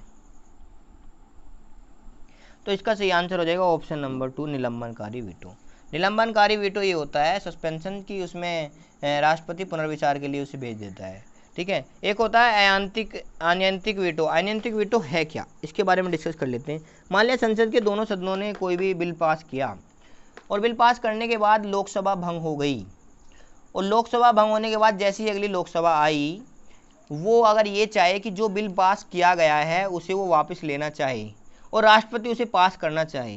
तो इसका सही आंसर हो जाएगा ऑप्शन नंबर 2, निलंबनकारी वीटो। निलंबनकारी वीटो ये होता है सस्पेंशन की, उसमें राष्ट्रपति पुनर्विचार के लिए उसे भेज देता है। ठीक है, एक होता है अनैतिक वीटो। अनैतिक वीटो है क्या, इसके बारे में डिस्कस कर लेते हैं। मान लिया संसद के दोनों सदनों ने कोई भी बिल पास किया और बिल पास करने के बाद लोकसभा भंग हो गई, और लोकसभा भंग होने के बाद जैसी अगली लोकसभा आई, वो अगर ये चाहे कि जो बिल पास किया गया है उसे वो वापस लेना चाहे और राष्ट्रपति उसे पास करना चाहे,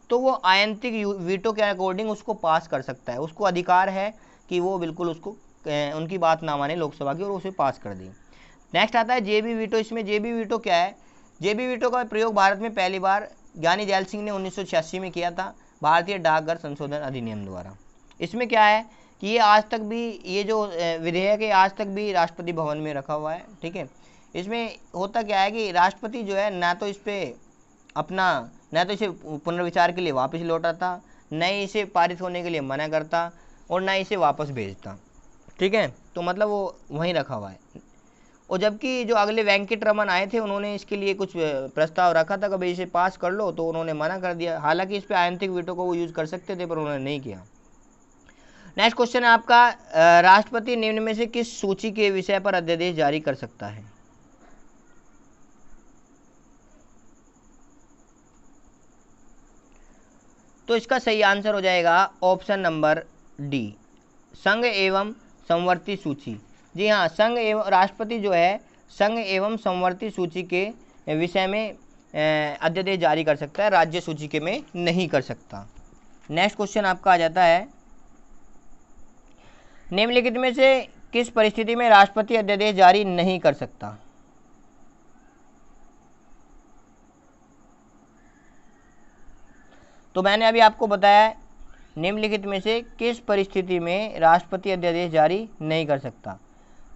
तो वो अनैतिक वीटो के अकॉर्डिंग उसको पास कर सकता है। उसको अधिकार है कि वो बिल्कुल उसको उनकी बात ना माने लोकसभा की और उसे पास कर दे। नेक्स्ट आता है जेबी वीटो। इसमें जेबी वीटो क्या है, जेबी वीटो का प्रयोग भारत में पहली बार ज्ञानी जैल सिंह ने 1986 में किया था, भारतीय डाकघर संशोधन अधिनियम द्वारा। इसमें क्या है कि ये आज तक भी, ये जो विधेयक है आज तक भी राष्ट्रपति भवन में रखा हुआ है। ठीक है, इसमें होता क्या है कि राष्ट्रपति जो है ना तो इस पर न तो इसे पुनर्विचार के लिए वापस लौटाता, न ही इसे पारित होने के लिए मना करता, और न इसे वापस भेजता। ठीक है, तो मतलब वो वहीं रखा हुआ है। और जबकि जो अगले वेंकट रमन आए थे, उन्होंने इसके लिए कुछ प्रस्ताव रखा था कि भाई इसे पास कर लो, तो उन्होंने मना कर दिया। हालांकि इस पे अनैतिक वीटो को वो यूज़ कर सकते थे, पर उन्होंने नहीं किया। नेक्स्ट क्वेश्चन है आपका, राष्ट्रपति निम्न में से किस सूची के विषय पर अध्यादेश जारी कर सकता है। तो इसका सही आंसर हो जाएगा ऑप्शन नंबर डी, संघ एवं समवर्ती सूची। जी हाँ, संघ एवं राष्ट्रपति जो है संघ एवं समवर्ती सूची के विषय में अध्यादेश जारी कर सकता है, राज्य सूची के में नहीं कर सकता। नेक्स्ट क्वेश्चन आपका आ जाता है, निम्नलिखित में से किस परिस्थिति में राष्ट्रपति अध्यादेश जारी नहीं कर सकता। तो मैंने अभी आपको बताया निम्नलिखित में से किस परिस्थिति में राष्ट्रपति अध्यादेश जारी नहीं कर सकता।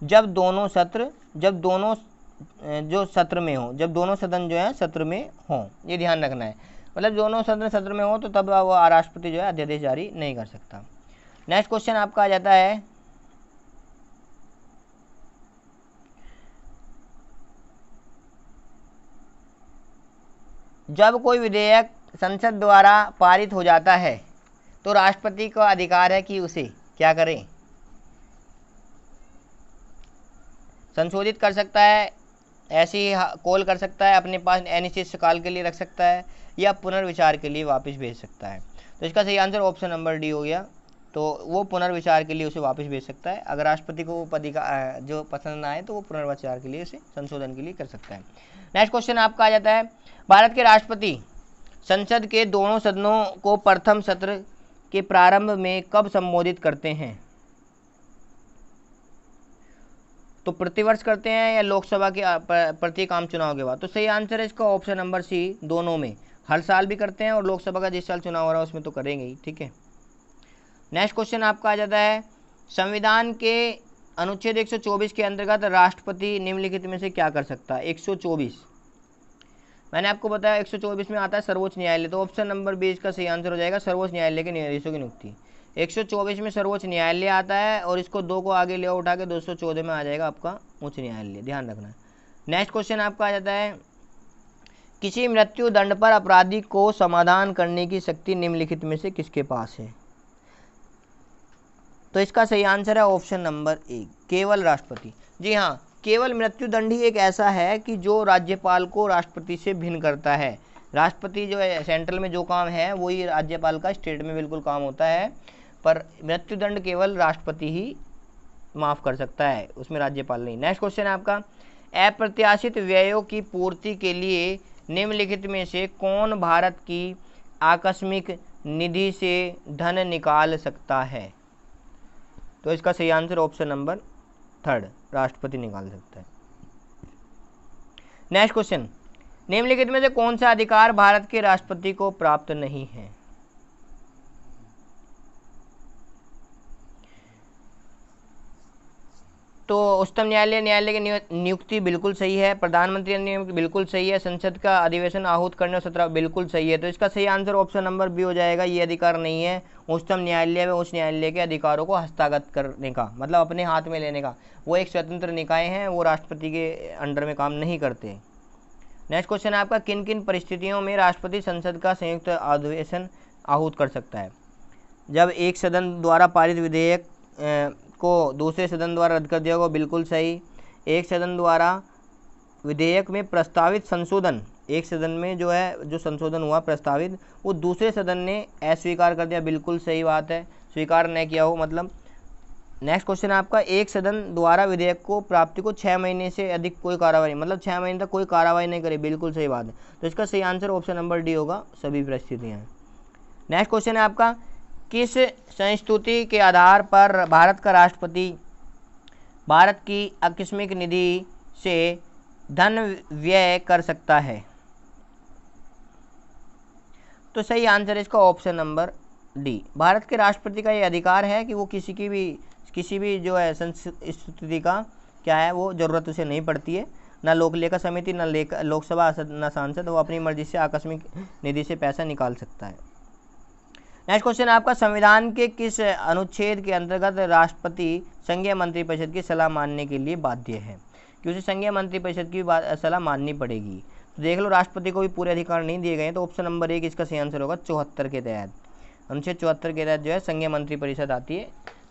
जब दोनों जो सत्र में हो, जब दोनों सदन जो है सत्र में हो, ये ध्यान रखना है। मतलब दोनों सदन सत्र में हो तो तब वो राष्ट्रपति जो है अध्यादेश जारी नहीं कर सकता। नेक्स्ट क्वेश्चन आपका आ जाता है, जब कोई विधेयक संसद द्वारा पारित हो जाता है तो राष्ट्रपति का अधिकार है कि उसे क्या करे, संशोधित कर सकता है, ऐसी कॉल कर सकता है, अपने पास अनिश्चितकाल के लिए रख सकता है, या पुनर्विचार के लिए वापस भेज सकता है। तो इसका सही आंसर ऑप्शन नंबर डी हो गया। तो वो पुनर्विचार के लिए उसे वापस भेज सकता है। अगर राष्ट्रपति को वो जो पसंद ना आए तो वो पुनर्विचार के लिए उसे संशोधन के लिए कर सकता है। नेक्स्ट क्वेश्चन आपका आ जाता है, भारत के राष्ट्रपति संसद के दोनों सदनों को प्रथम सत्र के प्रारंभ में कब संबोधित करते हैं। तो प्रतिवर्ष करते हैं या लोकसभा के प्रत्येक आम चुनाव के बाद? तो सही आंसर है इसका ऑप्शन नंबर सी, दोनों में, हर साल भी करते हैं और लोकसभा का जिस साल चुनाव हो रहा है उसमें तो करेंगे ही। ठीक है, नेक्स्ट क्वेश्चन आपका आ जाता है, संविधान के अनुच्छेद 124 के अंतर्गत राष्ट्रपति निम्नलिखित में से क्या कर सकता है? 124 मैंने आपको बताया 124 में आता है सर्वोच्च न्यायालय, तो ऑप्शन नंबर बी इसका सही आंसर हो जाएगा, सर्वोच्च न्यायालय के न्यायाधीशों की नियुक्ति। 124 में सर्वोच्च न्यायालय आता है और इसको 2 को आगे ले उठा के 214 में आ जाएगा आपका उच्च न्यायालय, ध्यान रखना। नेक्स्ट क्वेश्चन आपका आ जाता है, किसी मृत्यु दंड पर अपराधी को समाधान करने की शक्ति निम्नलिखित में से किसके पास है? तो इसका सही आंसर है ऑप्शन नंबर ए, केवल राष्ट्रपति। जी हाँ, केवल मृत्यु दंड ही एक ऐसा है कि जो राज्यपाल को राष्ट्रपति से भिन्न करता है। राष्ट्रपति जो है सेंट्रल में जो काम है वही राज्यपाल का स्टेट में बिल्कुल काम होता है, पर मृत्यु दंड केवल राष्ट्रपति ही माफ कर सकता है, उसमें राज्यपाल नहीं। नेक्स्ट क्वेश्चन है आपका, अप्रत्याशित व्ययों की पूर्ति के लिए निम्नलिखित में से कौन भारत की आकस्मिक निधि से धन निकाल सकता है? तो इसका सही आंसर ऑप्शन नंबर 3, राष्ट्रपति निकाल सकता है। नेक्स्ट क्वेश्चन, निम्नलिखित में से कौन सा अधिकार भारत के राष्ट्रपति को प्राप्त नहीं है? तो उच्चतम न्यायालय की नियुक्ति बिल्कुल सही है, प्रधानमंत्री नियुक्ति बिल्कुल सही है, संसद का अधिवेशन आहूत करने और सत्र बिल्कुल सही है। तो इसका सही आंसर ऑप्शन नंबर बी हो जाएगा, ये अधिकार नहीं है उच्चतम न्यायालय में उच्च न्यायालय के अधिकारों को हस्तगत करने का, मतलब अपने हाथ में लेने का। वो एक स्वतंत्र निकाय हैं, वो राष्ट्रपति के अंडर में काम नहीं करते। नेक्स्ट क्वेश्चन है आपका, किन किन परिस्थितियों में राष्ट्रपति संसद का संयुक्त अधिवेशन आहूत कर सकता है? जब एक सदन द्वारा पारित विधेयक को दूसरे सदन द्वारा रद्द कर दिया होगा, बिल्कुल सही। एक सदन द्वारा विधेयक में प्रस्तावित संशोधन, एक सदन में जो है जो संशोधन हुआ प्रस्तावित, वो दूसरे सदन ने अस्वीकार कर दिया, बिल्कुल सही बात है, स्वीकार नहीं किया हो मतलब। नेक्स्ट क्वेश्चन है आपका, एक सदन द्वारा विधेयक को प्राप्ति को 6 महीने से अधिक कोई कार्रवाई, मतलब 6 महीने तक कोई कार्रवाई नहीं करे, बिल्कुल सही बात है। तो इसका सही आंसर ऑप्शन नंबर डी होगा, सभी परिस्थितियाँ। नेक्स्ट क्वेश्चन है आपका, किस संस्तुति के आधार पर भारत का राष्ट्रपति भारत की आकस्मिक निधि से धन व्यय कर सकता है? तो सही आंसर इसका ऑप्शन नंबर डी, भारत के राष्ट्रपति का ये अधिकार है कि वो किसी भी जो है संस्तुति का क्या है वो ज़रूरत उसे नहीं पड़ती है, ना लोक लेखा समिति, ना लोकसभा, ना सांसद, वो अपनी मर्जी से आकस्मिक निधि से पैसा निकाल सकता है। नेक्स्ट क्वेश्चन आपका, संविधान के किस अनुच्छेद के अंतर्गत राष्ट्रपति संघीय मंत्रिपरिषद की सलाह मानने के लिए बाध्य है? कि उसे संघीय मंत्रिपरिषद की सलाह माननी पड़ेगी। तो देख लो, राष्ट्रपति को भी पूरे अधिकार नहीं दिए गए हैं, तो ऑप्शन नंबर 1 इसका सही आंसर होगा 74 के तहत, अनुच्छेद 74 के तहत जो है संघीय मंत्रिपरिषद आती है,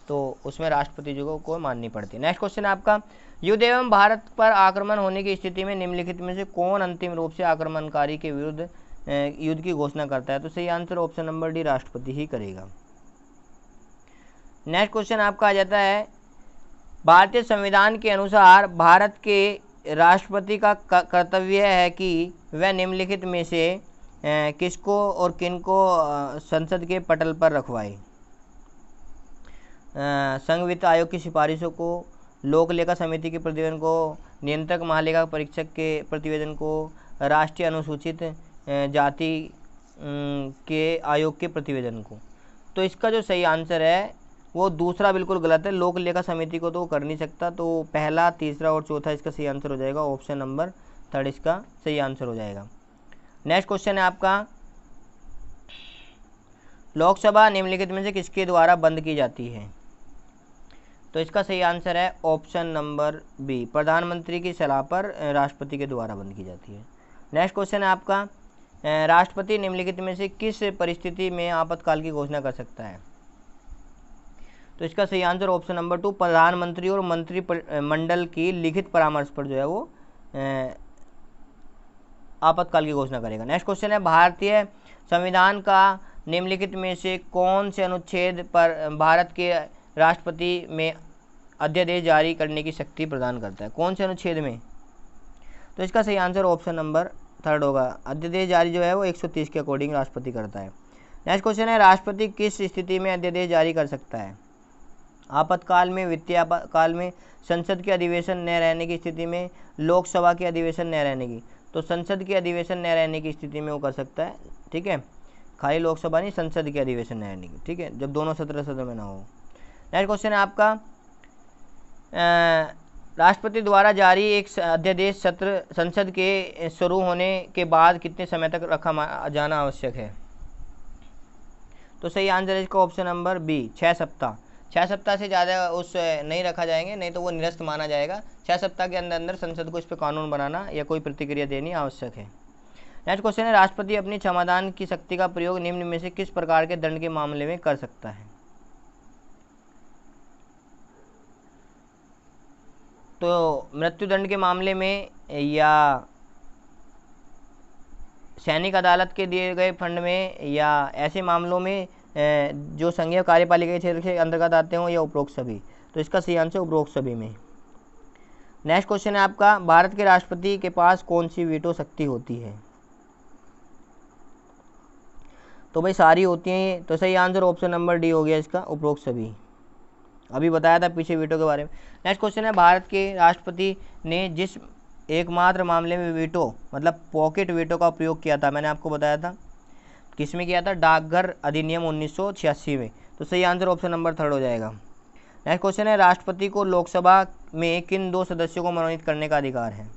तो उसमें राष्ट्रपति जी को माननी पड़ती है। नेक्स्ट क्वेश्चन आपका, युद्ध एवं भारत पर आक्रमण होने की स्थिति में निम्नलिखित में से कौन अंतिम रूप से आक्रमणकारी के विरुद्ध युद्ध की घोषणा करता है? तो सही आंसर ऑप्शन नंबर डी, राष्ट्रपति ही करेगा। नेक्स्ट क्वेश्चन आपका आ जाता है, भारतीय संविधान के अनुसार भारत के राष्ट्रपति का कर्तव्य है कि वह निम्नलिखित में से किसको और किनको संसद के पटल पर रखवाए? संघ वित्त आयोग की सिफारिशों को, लोक लेखा समिति के प्रतिवेदन को, नियंत्रक महालेखा परीक्षक के प्रतिवेदन को, राष्ट्रीय अनुसूचित जाति के आयोग के प्रतिवेदन को। तो इसका जो सही आंसर है वो दूसरा बिल्कुल गलत है, लोक लेखा समिति को तो वो कर नहीं सकता, तो पहला, तीसरा और चौथा इसका सही आंसर हो जाएगा, ऑप्शन नंबर 3 इसका सही आंसर हो जाएगा। नेक्स्ट क्वेश्चन है आपका, लोकसभा निम्नलिखित में से किसके द्वारा बंद की जाती है? तो इसका सही आंसर है ऑप्शन नंबर बी, प्रधानमंत्री की सलाह पर राष्ट्रपति के द्वारा बंद की जाती है। नेक्स्ट क्वेश्चन है आपका, राष्ट्रपति निम्नलिखित में से किस परिस्थिति में आपातकाल की घोषणा कर सकता है? तो इसका सही आंसर ऑप्शन नंबर 2, प्रधानमंत्री और मंत्रिमंडल की लिखित परामर्श पर जो है वो आपातकाल की घोषणा करेगा। नेक्स्ट क्वेश्चन है, भारतीय संविधान का निम्नलिखित में से कौन से अनुच्छेद पर भारत के राष्ट्रपति में अध्यादेश जारी करने की शक्ति प्रदान करता है? कौन से अनुच्छेद में? तो इसका सही आंसर ऑप्शन नंबर 3 होगा, अध्यादेश जारी जो है वो 130 के अकॉर्डिंग राष्ट्रपति करता है। नेक्स्ट क्वेश्चन है, राष्ट्रपति किस स्थिति में अध्यादेश जारी कर सकता है? आपातकाल में, वित्तीय आपातकाल में, संसद के अधिवेशन न रहने की स्थिति में, लोकसभा के अधिवेशन न रहने की। तो संसद के अधिवेशन न रहने की स्थिति में वो कर सकता है, ठीक है, खाली लोकसभा नहीं, संसद के अधिवेशन न रहने की, ठीक है, जब दोनों सदन में ना हो। नेक्स्ट क्वेश्चन है आपका, राष्ट्रपति द्वारा जारी एक अध्यादेश सत्र संसद के शुरू होने के बाद कितने समय तक रखा जाना आवश्यक है? तो सही आंसर है इसका ऑप्शन नंबर बी, 6 सप्ताह। 6 सप्ताह से ज़्यादा उस नहीं रखा जाएंगे, नहीं तो वो निरस्त माना जाएगा। 6 सप्ताह के अंदर अंदर संसद को इस पर कानून बनाना या कोई प्रतिक्रिया देनी आवश्यक है। नेक्स्ट क्वेश्चन है, राष्ट्रपति अपनी क्षमादान की शक्ति का प्रयोग निम्न में से किस प्रकार के दंड के मामले में कर सकता है? तो मृत्युदंड के मामले में, या सैनिक अदालत के दिए गए फंड में, या ऐसे मामलों में जो संघीय कार्यपालिका के क्षेत्र के अंतर्गत आते हों, या उपरोक्त सभी। तो इसका सही आंसर उपरोक्त सभी में। नेक्स्ट क्वेश्चन है आपका, भारत के राष्ट्रपति के पास कौन सी वीटो शक्ति होती है? तो भाई सारी होती हैं। तो सही आंसर ऑप्शन नंबर डी हो गया इसका, उपरोक्त सभी। अभी बताया था पीछे वीटो के बारे में। नेक्स्ट क्वेश्चन है, भारत के राष्ट्रपति ने जिस एकमात्र मामले में वीटो मतलब पॉकेट वीटो का प्रयोग किया था, मैंने आपको बताया था किस में किया था, डाकघर अधिनियम 1986 में। तो सही आंसर ऑप्शन नंबर 3 हो जाएगा। नेक्स्ट क्वेश्चन है, राष्ट्रपति को लोकसभा में किन 2 सदस्यों को मनोनीत करने का अधिकार है?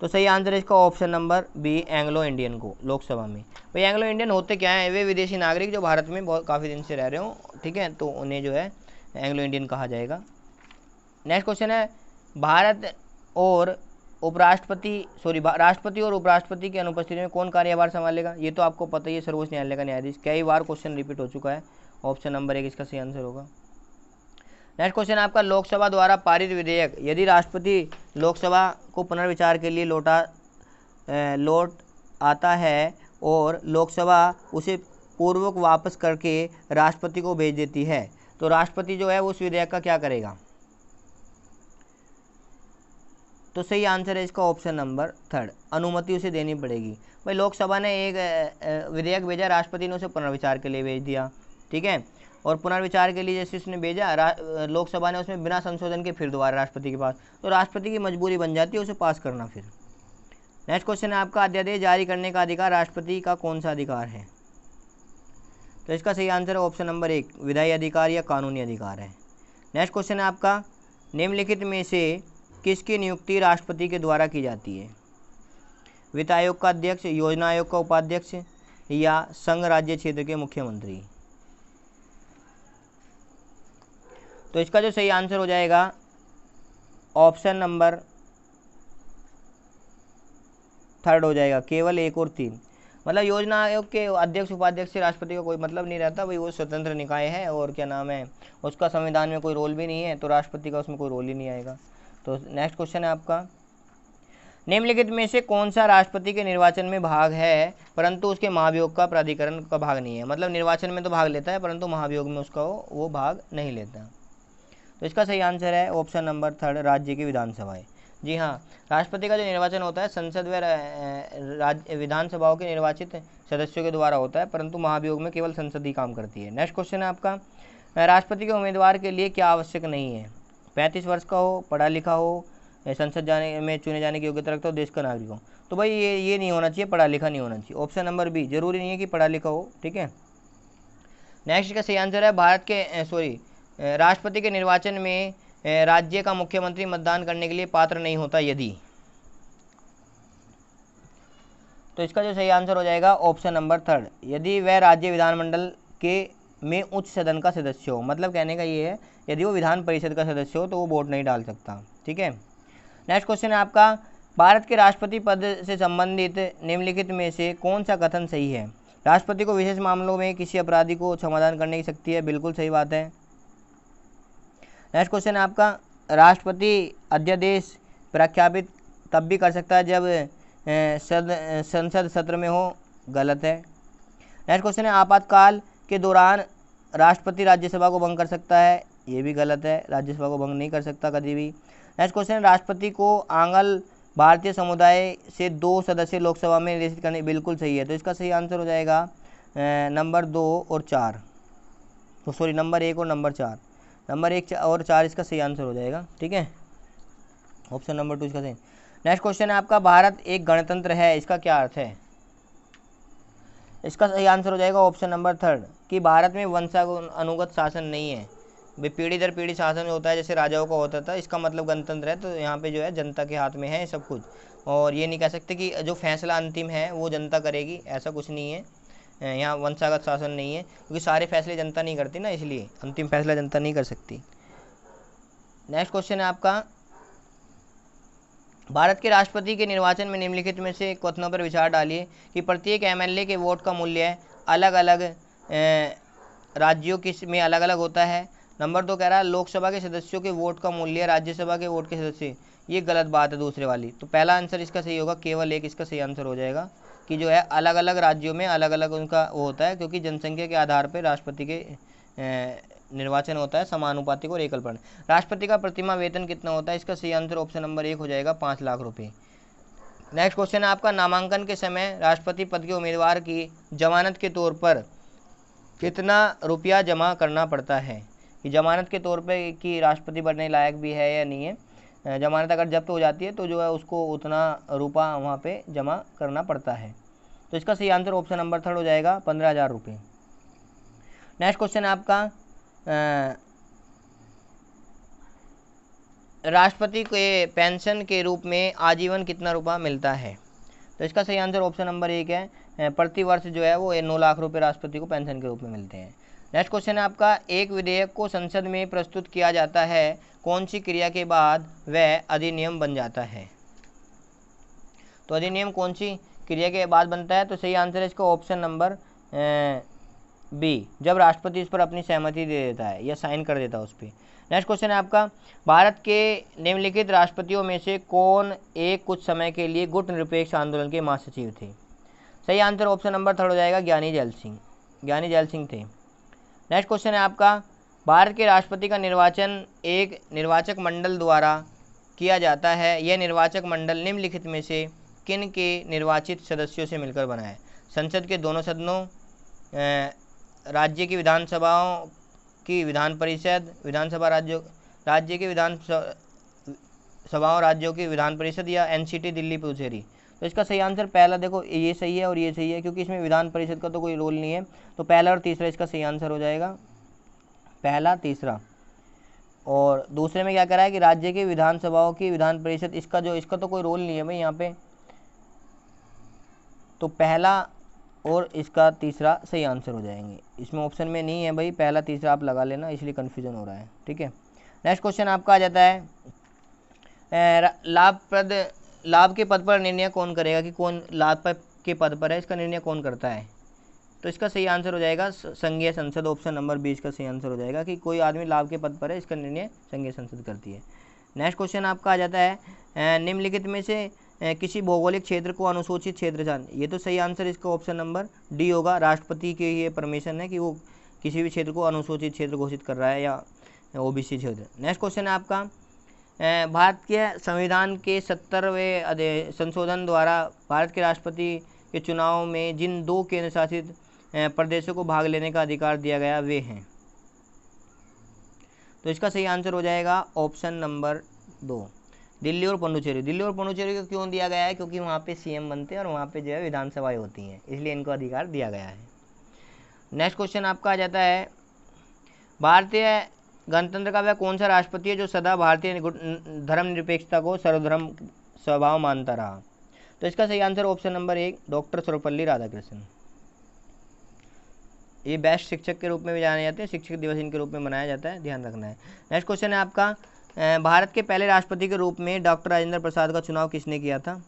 तो सही आंसर है इसका option number B, Anglo Indian को लोकसभा में। भाई एंग्लो इंडियन होते क्या है? वे विदेशी नागरिक जो भारत में बहुत काफ़ी दिन से रह रहे हो, ठीक है, तो उन्हें जो है एंग्लो इंडियन कहा जाएगा। नेक्स्ट क्वेश्चन है, भारत और राष्ट्रपति और उपराष्ट्रपति की अनुपस्थिति में कौन कार्यभार संभालेगा? ये तो आपको पता ही है, सर्वोच्च न्यायालय का न्यायाधीश। कई बार क्वेश्चन रिपीट हो चुका है। ऑप्शन नंबर 1 इसका सही आंसर होगा। नेक्स्ट क्वेश्चन आपका, लोकसभा द्वारा पारित विधेयक यदि राष्ट्रपति लोकसभा को पुनर्विचार के लिए लौट आता है और लोकसभा उसे पूर्वक वापस करके राष्ट्रपति को भेज देती है, तो राष्ट्रपति जो है उस विधेयक का क्या करेगा? तो सही आंसर है इसका ऑप्शन नंबर 3, अनुमति उसे देनी पड़ेगी। भाई लोकसभा ने एक विधेयक भेजा, राष्ट्रपति ने उसे पुनर्विचार के लिए भेज दिया, ठीक है, और पुनर्विचार के लिए जैसे उसने भेजा, लोकसभा ने उसमें बिना संशोधन के फिर दोबारा राष्ट्रपति के पास, तो राष्ट्रपति की मजबूरी बन जाती है उसे पास करना फिर। नेक्स्ट क्वेश्चन है आपका, अध्यादेश जारी करने का अधिकार राष्ट्रपति का कौन सा अधिकार है? तो इसका सही आंसर है ऑप्शन नंबर 1, विधायी अधिकार या कानूनी अधिकार है। नेक्स्ट क्वेश्चन है आपका, निम्नलिखित में से किसकी नियुक्ति राष्ट्रपति के द्वारा की जाती है? वित्त आयोग का अध्यक्ष, योजना आयोग का उपाध्यक्ष, या संघ राज्य क्षेत्र के मुख्यमंत्री? तो इसका जो सही आंसर हो जाएगा ऑप्शन नंबर 3 हो जाएगा, केवल 1 और 3। मतलब योजना आयोग के अध्यक्ष उपाध्यक्ष से राष्ट्रपति का कोई मतलब नहीं रहता, भाई वो स्वतंत्र निकाय है और क्या नाम है उसका संविधान में कोई रोल भी नहीं है, तो राष्ट्रपति का उसमें कोई रोल ही नहीं आएगा। तो नेक्स्ट क्वेश्चन है आपका, निम्नलिखित में से कौन सा राष्ट्रपति के निर्वाचन में भाग है परंतु उसके महाभियोग का प्राधिकरण का भाग नहीं है? मतलब निर्वाचन में तो भाग लेता है परंतु महाभियोग में उसका वो भाग नहीं लेता। तो इसका सही आंसर है ऑप्शन नंबर 3, राज्य की विधानसभाएं। जी हाँ, राष्ट्रपति का जो निर्वाचन होता है संसद व विधानसभाओं के निर्वाचित सदस्यों के द्वारा होता है, परंतु महाभियोग में केवल संसद ही काम करती है। नेक्स्ट क्वेश्चन है आपका, राष्ट्रपति के उम्मीदवार के लिए क्या आवश्यक नहीं है? 35 वर्ष का हो, पढ़ा लिखा हो, संसद जाने में चुने जाने की योग्यता रखता हो, देश का नागरिक हो। तो भाई ये नहीं होना चाहिए, पढ़ा लिखा नहीं होना चाहिए। ऑप्शन नंबर बी, जरूरी नहीं है कि पढ़ा लिखा हो, ठीक है। नेक्स्ट का सही आंसर है, राष्ट्रपति के निर्वाचन में राज्य का मुख्यमंत्री मतदान करने के लिए पात्र नहीं होता यदि। तो इसका जो सही आंसर हो जाएगा ऑप्शन नंबर 3, यदि वह राज्य विधानमंडल के में उच्च सदन का सदस्य हो। मतलब कहने का ये है, यदि वो विधान परिषद का सदस्य हो तो वो वोट नहीं डाल सकता, ठीक है। नेक्स्ट क्वेश्चन है आपका, भारत के राष्ट्रपति पद से संबंधित निम्नलिखित में से कौन सा कथन सही है? राष्ट्रपति को विशेष मामलों में किसी अपराधी को क्षमादान करने की शक्ति है, बिल्कुल सही बात है। नेक्स्ट क्वेश्चन है आपका, राष्ट्रपति अध्यादेश प्रख्यापित तब भी कर सकता है जब संसद सत्र में हो, गलत है। नेक्स्ट क्वेश्चन है, आपातकाल के दौरान राष्ट्रपति राज्यसभा को भंग कर सकता है, ये भी गलत है, राज्यसभा को भंग नहीं कर सकता कभी भी। नेक्स्ट क्वेश्चन है, राष्ट्रपति को आंग्ल भारतीय समुदाय से 2 सदस्य लोकसभा में निर्देशित करने, बिल्कुल सही है। तो इसका सही आंसर हो जाएगा नंबर 2 और 4, तो सॉरी नंबर 1 और नंबर 4। नंबर 1 और 4 इसका सही आंसर हो जाएगा। ठीक है, ऑप्शन नंबर 2 इसका सही। नेक्स्ट क्वेश्चन है आपका, भारत एक गणतंत्र है, इसका क्या अर्थ है? इसका सही आंसर हो जाएगा ऑप्शन नंबर 3 कि भारत में वंशानुगत शासन नहीं है। पीढ़ी दर पीढ़ी शासन होता है जैसे राजाओं का होता था, इसका मतलब गणतंत्र है। तो यहाँ पे जो है जनता के हाथ में है सब कुछ, और ये नहीं कह सकते कि जो फैसला अंतिम है वो जनता करेगी, ऐसा कुछ नहीं है। यहाँ वंशागत शासन नहीं है, क्योंकि सारे फैसले जनता नहीं करती ना, इसलिए अंतिम फैसला जनता नहीं कर सकती। नेक्स्ट क्वेश्चन है आपका, भारत के राष्ट्रपति के निर्वाचन में निम्नलिखित में से कथनों पर विचार डालिए कि प्रत्येक एमएलए के वोट का मूल्य अलग अलग राज्यों में अलग अलग होता है। नंबर 2 कह रहा है लोकसभा के सदस्यों के वोट का मूल्य राज्यसभा के वोट के सदस्य, ये गलत बात है दूसरे वाली। तो पहला आंसर इसका सही होगा, केवल एक इसका सही आंसर हो जाएगा कि जो है अलग अलग राज्यों में अलग अलग उनका वो होता है, क्योंकि जनसंख्या के आधार पर राष्ट्रपति के निर्वाचन होता है, समानुपातिक और एकल पर्ण। राष्ट्रपति का प्रतिमाह वेतन कितना होता है? इसका सही आंसर ऑप्शन नंबर 1 हो जाएगा, 5 लाख रुपए। नेक्स्ट क्वेश्चन है आपका, नामांकन के समय राष्ट्रपति पद के उम्मीदवार की जमानत के तौर पर कितना रुपया जमा करना पड़ता है? कि जमानत के तौर पे कि राष्ट्रपति बनने लायक भी है या नहीं है, जमानत अगर जब्त हो जाती है तो जो है उसको उतना रुपया वहाँ पे जमा करना पड़ता है। तो इसका सही आंसर ऑप्शन नंबर 3 हो जाएगा, 15,000 रुपये। नेक्स्ट क्वेश्चन है आपका, राष्ट्रपति के पेंशन के रूप में आजीवन कितना रुपया मिलता है? तो इसका सही आंसर ऑप्शन नंबर 1 है, प्रति वर्ष जो है वो 9 लाख रुपए राष्ट्रपति को पेंशन के रूप में मिलते हैं। नेक्स्ट क्वेश्चन है आपका, एक विधेयक को संसद में प्रस्तुत किया जाता है, कौन सी क्रिया के बाद वह अधिनियम बन जाता है? तो अधिनियम कौन सी क्रिया के बाद बनता है? तो सही आंसर है इसका ऑप्शन नंबर बी, जब राष्ट्रपति इस पर अपनी सहमति दे देता है या साइन कर देता है उस पर। नेक्स्ट क्वेश्चन है आपका, भारत के निम्नलिखित राष्ट्रपतियों में से कौन एक कुछ समय के लिए गुट निरपेक्ष आंदोलन के महासचिव थे? सही आंसर ऑप्शन नंबर 3 हो जाएगा, ज्ञानी जैल सिंह। ज्ञानी जैल सिंह थे। नेक्स्ट क्वेश्चन है आपका, भारत के राष्ट्रपति का निर्वाचन एक निर्वाचक मंडल द्वारा किया जाता है, यह निर्वाचक मंडल निम्नलिखित में से किन के निर्वाचित सदस्यों से मिलकर बना है? संसद के दोनों सदनों, राज्य की विधानसभाओं की विधान परिषद, विधानसभा राज्य की विधान सभाओं राज्यों की विधान परिषद, या एनसीटी दिल्ली पुडुचेरी। तो इसका सही आंसर पहला, देखो ये सही है और ये सही है, क्योंकि इसमें विधान परिषद का तो कोई रोल नहीं है। तो पहला और तीसरा इसका सही आंसर हो जाएगा, पहला तीसरा। और दूसरे में क्या कह रहा है कि राज्य की विधानसभाओं की विधान परिषद, इसका तो कोई रोल नहीं है भाई यहाँ पे। तो पहला और इसका तीसरा सही आंसर हो जाएंगे। इसमें ऑप्शन में नहीं है भाई, पहला तीसरा आप लगा लेना, इसलिए कन्फ्यूजन हो रहा है। ठीक है, नेक्स्ट क्वेश्चन आपका आ जाता है, लाभ के पद पर निर्णय कौन करेगा? कि कौन लाभ के पद पर है, इसका निर्णय कौन करता है? तो इसका सही आंसर हो जाएगा संघीय संसद, ऑप्शन नंबर 20 का सही आंसर हो जाएगा कि कोई आदमी लाभ के पद पर है, इसका निर्णय संघीय संसद करती है। नेक्स्ट क्वेश्चन आपका आ जाता है, निम्नलिखित में से किसी भौगोलिक क्षेत्र को अनुसूचित क्षेत्र जान, ये तो सही आंसर इसका ऑप्शन नंबर डी होगा। राष्ट्रपति के ये परमिशन है कि वो किसी भी क्षेत्र को अनुसूचित क्षेत्र घोषित कर रहा है या ओबीसी क्षेत्र। नेक्स्ट क्वेश्चन है आपका, भारत के संविधान के 70वें संशोधन द्वारा भारत के राष्ट्रपति के चुनाव में जिन 2 केंद्र शासित प्रदेशों को भाग लेने का अधिकार दिया गया वे हैं? तो इसका सही आंसर हो जाएगा ऑप्शन नंबर 2, दिल्ली और पुडुचेरी। दिल्ली और पुडुचेरी को क्यों दिया गया है? क्योंकि वहाँ पे सीएम बनते हैं और वहाँ पे जो है विधानसभाएं होती हैं, इसलिए इनको अधिकार दिया गया है। नेक्स्ट क्वेश्चन आपका आ जाता है, भारतीय गणतंत्र का वह कौन सा राष्ट्रपति है जो सदा भारतीय धर्मनिरपेक्षता को सर्वधर्म स्वभाव मानता रहा? तो इसका सही answer option number 1, doctor Sarvepalli Radhakrishnan. ये बेस्ट शिक्षक के रूप में भी जाने जाते हैं, शिक्षक दिवस इनके रूप में मनाया जाता है, ध्यान रखना है। नेक्स्ट क्वेश्चन है आपका, भारत के पहले राष्ट्रपति के रूप में डॉक्टर राजेंद्र प्रसाद का चुनाव किसने किया था?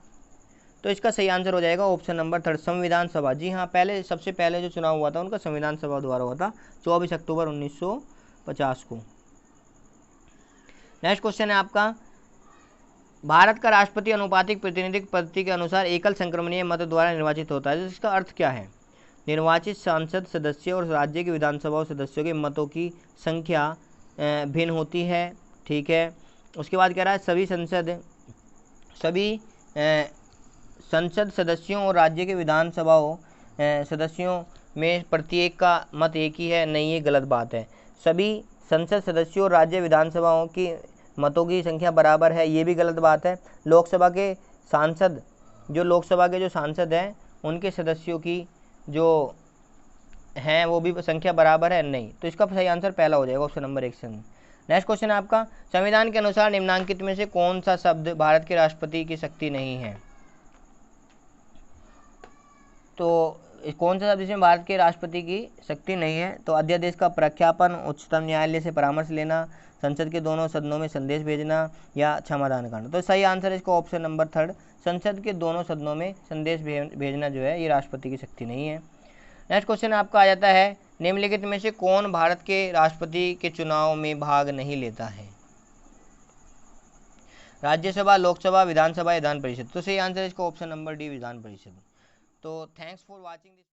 तो इसका सही आंसर हो जाएगा ऑप्शन नंबर 3, संविधान सभा। जी हाँ, सबसे पहले जो चुनाव हुआ था उनका संविधान सभा द्वारा हुआ था, 24 अक्टूबर 1950 को। नेक्स्ट क्वेश्चन है आपका, भारत का राष्ट्रपति अनुपातिक प्रातिनिधिक पद्धति के अनुसार एकल संक्रमणीय मत द्वारा निर्वाचित होता है। इसका अर्थ क्या है? निर्वाचित सांसद सदस्य और राज्य की विधानसभा सदस्यों के मतों की संख्या भिन्न होती है। ठीक है, उसके बाद कह रहा है सभी संसद सदस्यों और राज्य के विधानसभाओं सदस्यों में प्रत्येक का मत एक ही है। नहीं, ये गलत बात है। सभी संसद सदस्यों और राज्य विधानसभाओं की मतों की संख्या बराबर है, ये भी गलत बात है। लोकसभा के सांसद, जो लोकसभा के जो सांसद हैं उनके सदस्यों की जो हैं वो भी संख्या बराबर है, नहीं। तो इसका सही आंसर पहला हो जाएगा, ऑप्शन नंबर 1 से। नेक्स्ट क्वेश्चन है आपका, संविधान के अनुसार निम्नलिखित में से कौन सा शब्द भारत के राष्ट्रपति की शक्ति नहीं है? तो कौन सा शब्द जिसमें भारत के राष्ट्रपति की शक्ति नहीं है? तो अध्यादेश का प्रख्यापन, उच्चतम न्यायालय से परामर्श लेना, संसद के दोनों सदनों में संदेश भेजना, या क्षमादान करना। तो सही आंसर है इसका ऑप्शन नंबर 3, संसद के दोनों सदनों में संदेश भेजना जो है ये राष्ट्रपति की शक्ति नहीं है। नेक्स्ट क्वेश्चन आपका आ जाता है, निम्नलिखित में से कौन भारत के राष्ट्रपति के चुनाव में भाग नहीं लेता है? राज्यसभा, लोकसभा, विधानसभा, विधान परिषद। तो सही आंसर है इसका option number D, Vidhan Parishad. तो थैंक्स फॉर वाचिंग दिस।